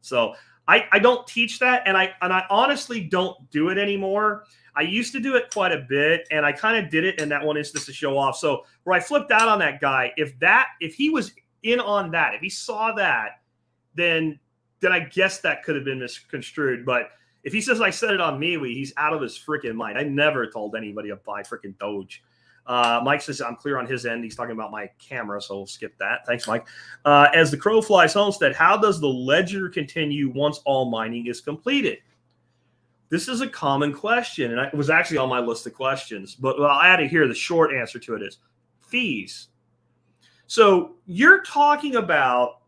A: So I don't teach that. And I honestly don't do it anymore. I used to do it quite a bit, and I kind of did it in that one instance to show off. So where I flipped out on that guy, if he was in on that, if he saw that, then then I guess that could have been misconstrued. But if he says I said it on MeWe, he's out of his freaking mind. I never told anybody to buy freaking Doge. Mike says I'm clear on his end. He's talking about my camera, so we'll skip that. Thanks, Mike. As the crow flies homestead, how does the ledger continue once all mining is completed? This is a common question, and it was actually on my list of questions. But I'll add it here. The short answer to it is fees. So you're talking about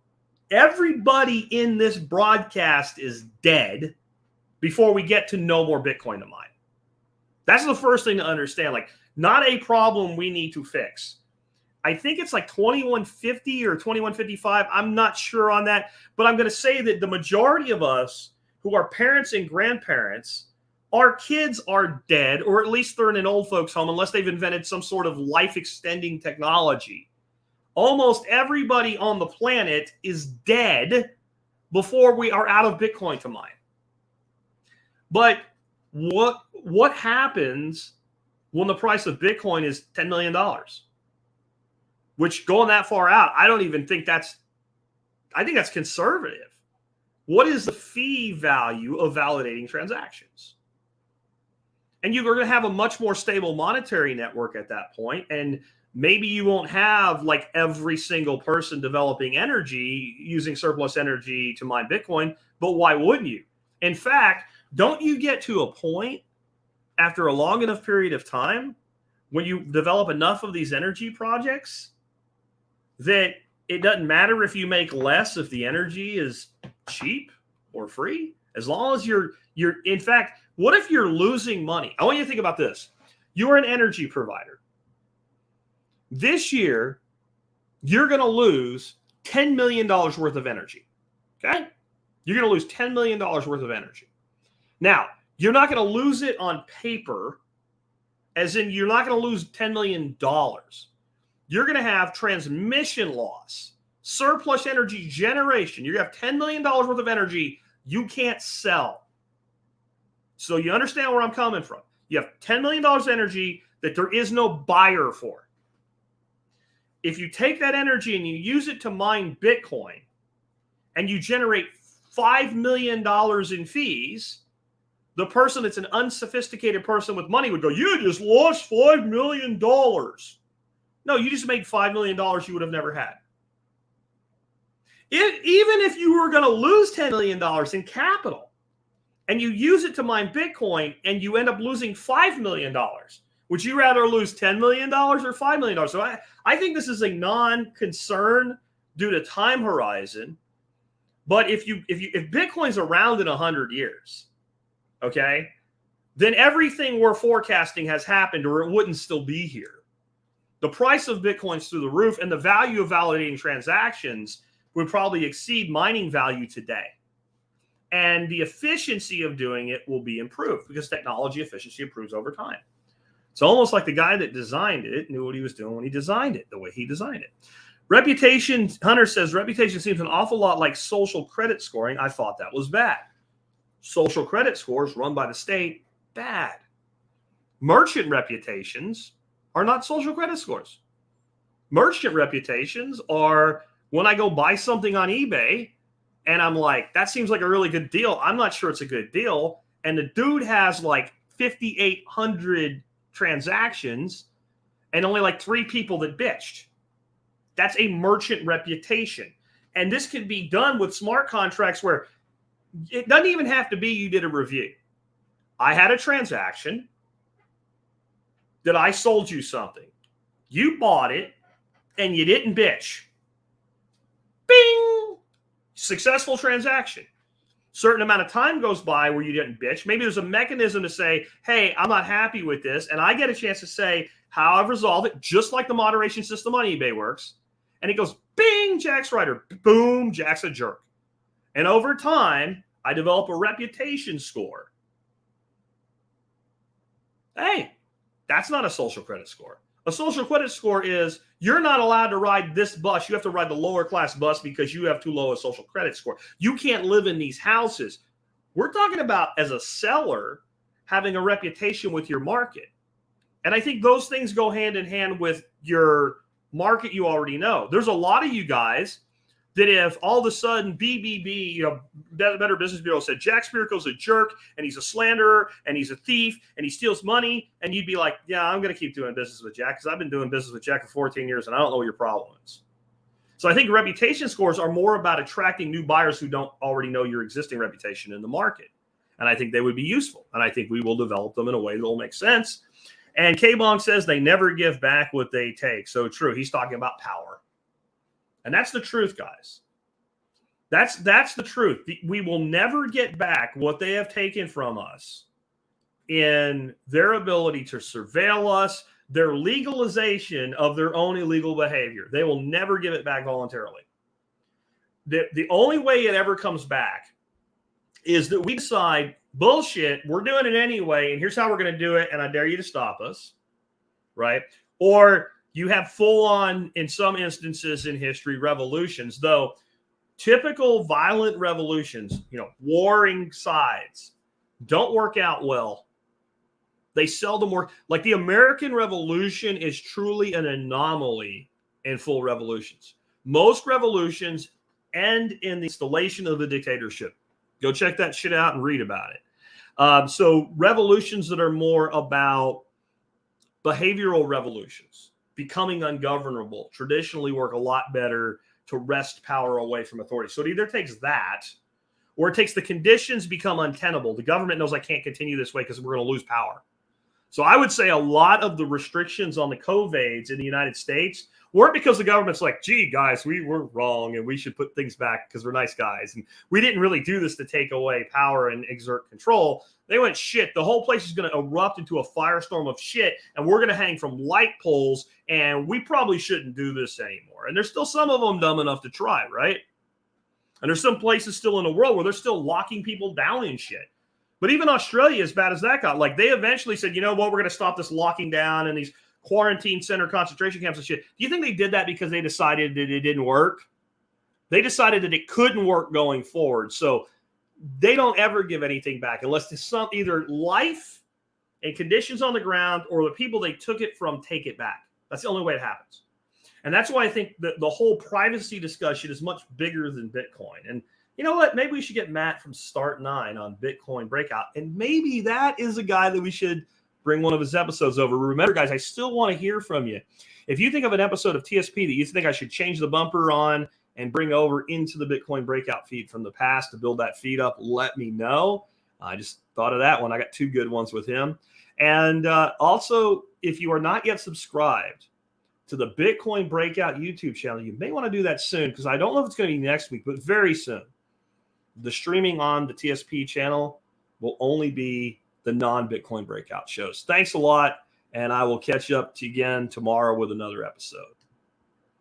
A: everybody in this broadcast is dead before we get to no more Bitcoin to mine. That's the first thing to understand. Like, not a problem we need to fix. I think it's like 2150 or 2155. I'm not sure on that. But I'm going to say that the majority of us who are parents and grandparents, our kids are dead, or at least they're in an old folks home, unless they've invented some sort of life-extending technology. Almost everybody on the planet is dead before we are out of Bitcoin to mine. But what happens when the price of Bitcoin is $10 million? Which, going that far out, I don't even think I think that's conservative. What is the fee value of validating transactions? And you're going to have a much more stable monetary network at that point. And maybe you won't have like every single person developing energy using surplus energy to mine Bitcoin, but why wouldn't you? In fact, don't you get to a point after a long enough period of time when you develop enough of these energy projects that it doesn't matter if you make less if the energy is cheap or free, as long as you're in fact, what if you're losing money? I want you to think about this. You're an energy provider. This year, you're going to lose $10 million worth of energy. Okay? You're going to lose $10 million worth of energy. Now, you're not going to lose it on paper, as in you're not going to lose $10 million. You're going to have transmission loss, surplus energy generation. You're going to have $10 million worth of energy you can't sell. So you understand where I'm coming from. You have $10 million energy that there is no buyer for. If you take that energy and you use it to mine Bitcoin and you generate $5 million in fees, the person that's an unsophisticated person with money would go, you just lost $5 million. No, you just made $5 million you would have never had. Even if you were going to lose $10 million in capital and you use it to mine Bitcoin and you end up losing $5 million, would you rather lose $10 million or $5 million? So I think this is a non-concern due to time horizon. But if Bitcoin's around in 100 years, okay, then everything we're forecasting has happened or it wouldn't still be here. The price of Bitcoin's through the roof and the value of validating transactions would probably exceed mining value today. And the efficiency of doing it will be improved because technology efficiency improves over time. It's almost like the guy that designed it knew what he was doing when he designed it, the way he designed it. Reputation, Hunter says, reputation seems an awful lot like social credit scoring. I thought that was bad. Social credit scores run by the state, bad. Merchant reputations are not social credit scores. Merchant reputations are when I go buy something on eBay and I'm like, that seems like a really good deal. I'm not sure it's a good deal. And the dude has like 5,800 transactions and only like 3 people that bitched. That's a merchant reputation. And this can be done with smart contracts where it doesn't even have to be you did a review. I had a transaction that I sold you something. You bought it and you didn't bitch. Bing! Successful transaction. Certain amount of time goes by where you didn't bitch. Maybe there's a mechanism to say, hey, I'm not happy with this. And I get a chance to say how I've resolved it, just like the moderation system on eBay works. And it goes, bing, Jack's right, or boom, Jack's a jerk. And over time, I develop a reputation score. Hey, that's not a social credit score. A social credit score is you're not allowed to ride this bus. You have to ride the lower class bus because you have too low a social credit score. You can't live in these houses. We're talking about, as a seller, having a reputation with your market. And I think those things go hand in hand with your market you already know. There's a lot of you guys that if all of a sudden BBB, Better Business Bureau said Jack Spirko's a jerk and he's a slanderer and he's a thief and he steals money, and you'd be like, yeah, I'm going to keep doing business with Jack because I've been doing business with Jack for 14 years and I don't know what your problem is. So I think reputation scores are more about attracting new buyers who don't already know your existing reputation in the market. And I think they would be useful. And I think we will develop them in a way that will make sense. And K-Bong says they never give back what they take. So true. He's talking about power. And that's the truth, guys. That's the truth. We will never get back what they have taken from us in their ability to surveil us, their legalization of their own illegal behavior. They will never give it back voluntarily. The only way it ever comes back is that we decide, bullshit, we're doing it anyway, and here's how we're going to do it, and I dare you to stop us, right? Or you have full-on, in some instances in history, revolutions, though typical violent revolutions, warring sides, don't work out well. They seldom work. Like the American Revolution is truly an anomaly in full revolutions. Most revolutions end in the installation of the dictatorship. Go check that shit out and read about it. So revolutions that are more about behavioral revolutions, becoming ungovernable, traditionally work a lot better to wrest power away from authority. So it either takes that, or it takes the conditions become untenable. The government knows I can't continue this way because we're going to lose power. So I would say a lot of the restrictions on the COVIDs in the United States weren't because the government's like, gee, guys, we were wrong and we should put things back because we're nice guys. And we didn't really do this to take away power and exert control. They went, shit, the whole place is going to erupt into a firestorm of shit, and we're going to hang from light poles, and we probably shouldn't do this anymore. And there's still some of them dumb enough to try, right? And there's some places still in the world where they're still locking people down and shit. But even Australia, as bad as that got, like they eventually said, you know what, we're going to stop this locking down and these quarantine center concentration camps and shit. Do you think they did that because they decided that it didn't work? They decided that it couldn't work going forward. So they don't ever give anything back unless there's some either life and conditions on the ground or the people they took it from take it back. That's the only way it happens. And that's why I think that the whole privacy discussion is much bigger than Bitcoin. And you know what? Maybe we should get Matt from Start 9 on Bitcoin Breakout. And maybe that is a guy that we should bring one of his episodes over. Remember, guys, I still want to hear from you. If you think of an episode of TSP that you think I should change the bumper on and bring over into the Bitcoin Breakout feed from the past to build that feed up, let me know. I just thought of that one. I got 2 good ones with him. And also, if you are not yet subscribed to the Bitcoin Breakout YouTube channel, you may want to do that soon because I don't know if it's going to be next week, but very soon. The streaming on the TSP channel will only be the non-Bitcoin Breakout shows. Thanks a lot, and I will catch up to you again tomorrow with another episode.